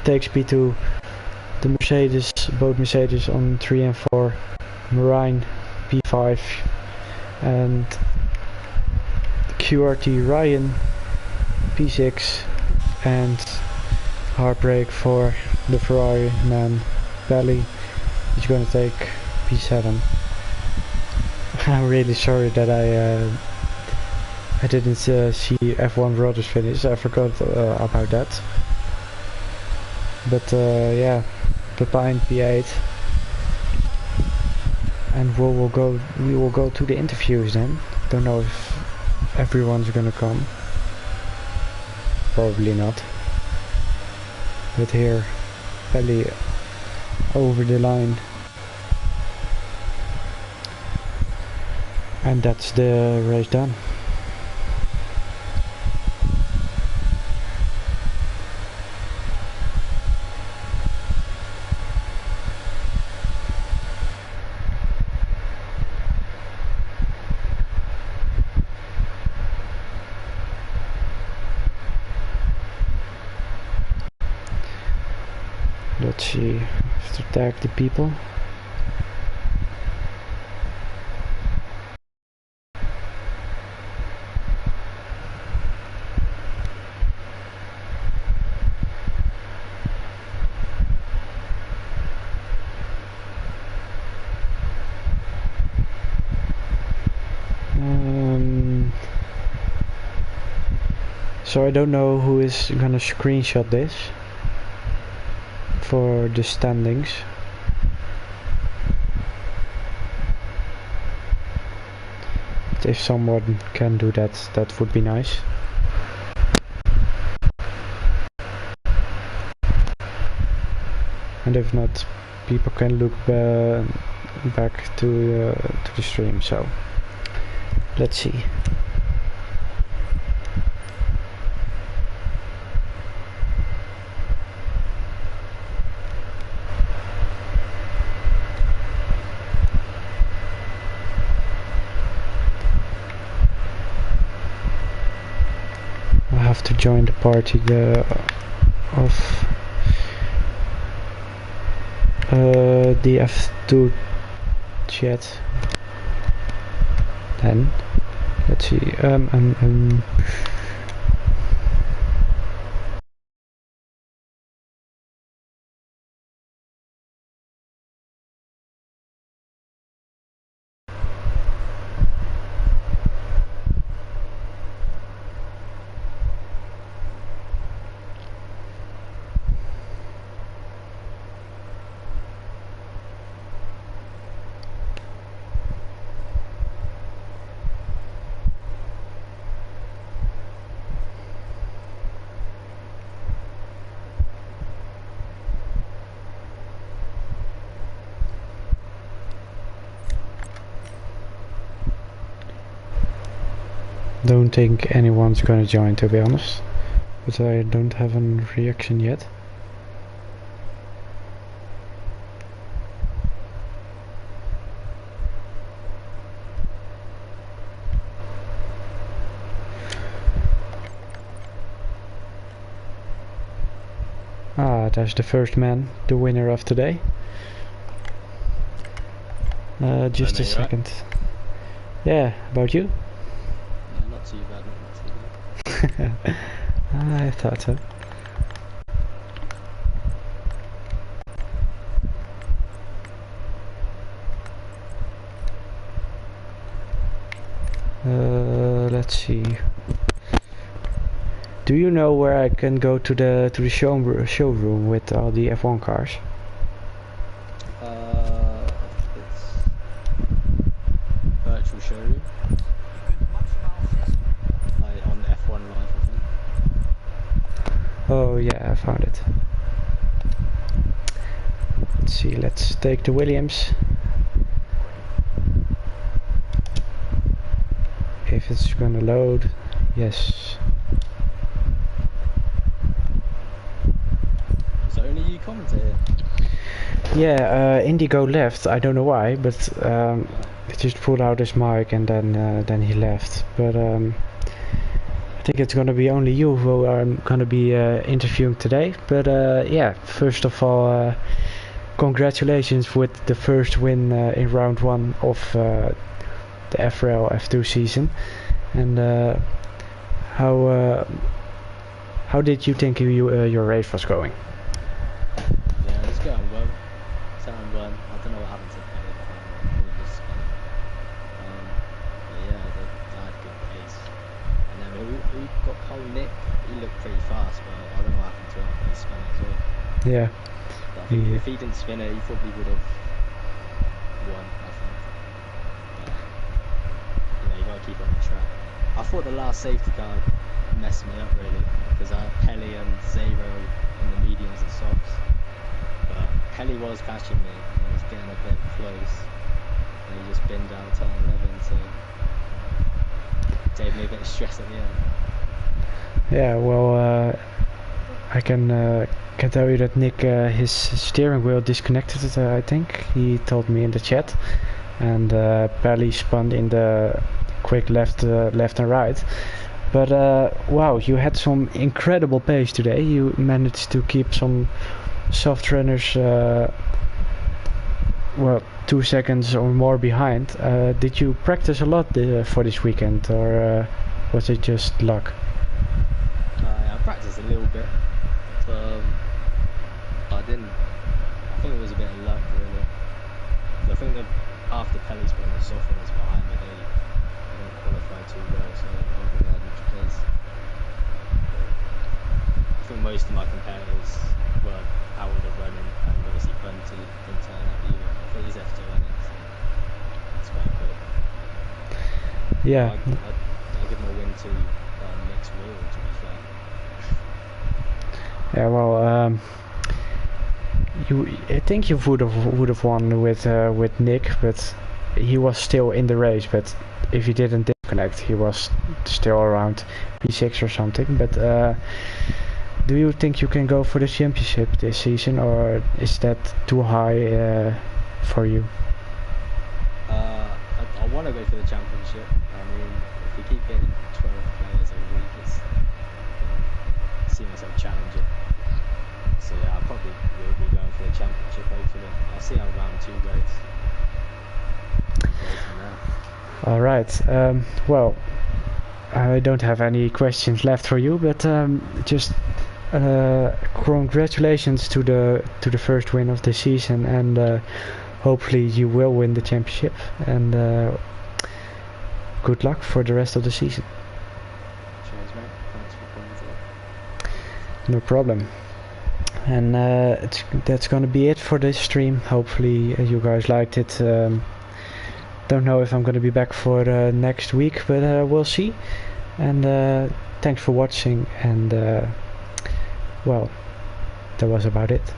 takes P2, the Mercedes, both Mercedes on 3 and 4, Marijn P5, and QRT Ryan P6 and heartbreak for the Ferrari man Belly. He's gonna take P7. I'm really sorry that I didn't see F1 Brothers finish. I forgot about that. But yeah, behind P8, and we will go to the interviews then. Don't know if everyone's gonna come. Probably not. But here, Belly over the line. And that's the race done. Let's see, have to tag the people. So I don't know who is gonna screenshot this for the standings. If someone can do that, that would be nice. And if not, people can look back to the stream. So let's see. I have to join the party of the F2 chat. Then let's see. Don't think anyone's gonna join, to be honest, but I don't have a reaction yet. Ah, there's the first man, the winner of today. Just a second. Right? Yeah, about you? Not too bad, not too bad. I thought so. Let's see. Do you know where I can go to the showroom with all the F1 cars? It's virtual showroom. On the F1 Live, I think. Oh yeah, I found it. Let's see, let's take the Williams. If it's gonna load, yes. So only you commentated? Yeah, Indigo left. I don't know why, but he just pulled out his mic and then he left. But I think it's gonna be only you who I'm gonna be interviewing today. But yeah, first of all, congratulations with the first win in round 1 of the FRL F2 season, and how did you think your race was going? Yeah, it was going well. Sound well. I don't know what happened to Kelly behind me. Probably just spun. But yeah, I had good pace. And then we got pole Nick. He looked pretty fast, but I don't know what happened to him. He spun it as well. Yeah. But I think if he didn't spin it, he probably would have won, I think. But, you know, you got to keep on the track. I thought the last safety car messed me up really, because I had Kelly and Zero in the mediums and softs. But Kelly was catching me, and I was getting a bit close. And he just binned out turn 11, so gave me a bit of stress at the end. Yeah, well, I can tell you that Nick, his steering wheel disconnected, I think. He told me in the chat. And barely spun in the quick left and right. But wow, you had some incredible pace today. You managed to keep some soft runners, well, 2 seconds or more behind. Did you practice a lot for this weekend, or was it just luck? I practiced a little bit, but I didn't. I think it was a bit of luck, really. I think that after Pelly's been the soft runners behind me, they don't qualify too well, so I don't think they had much pace. I think most of my competitors were out of the running, and obviously Bunty didn't turn up either. I think he's F2 in it, so it's quite quick. Yeah. I'll give him a win to Nick's wheel, to be fair. Yeah, well, I think you would have won with Nick, but he was still in the race. But if you didn't disconnect, he was still around P6 or something. But do you think you can go for the championship this season, or is that too high for you? I want to go for the championship. I mean, if we keep getting 12 players a week, I see myself challenging. So yeah, I probably will be going for the championship, hopefully. I'll see how round 2 goes. Alright, well, I don't have any questions left for you, but just congratulations to the first win of the season, and hopefully you will win the championship, and good luck for the rest of the season. Cheers, mate. Thanks for coming to. No problem. And that's gonna be it for this stream. Hopefully you guys liked it. Don't know if I'm gonna be back for next week, but we'll see. And thanks for watching, and well, that was about it.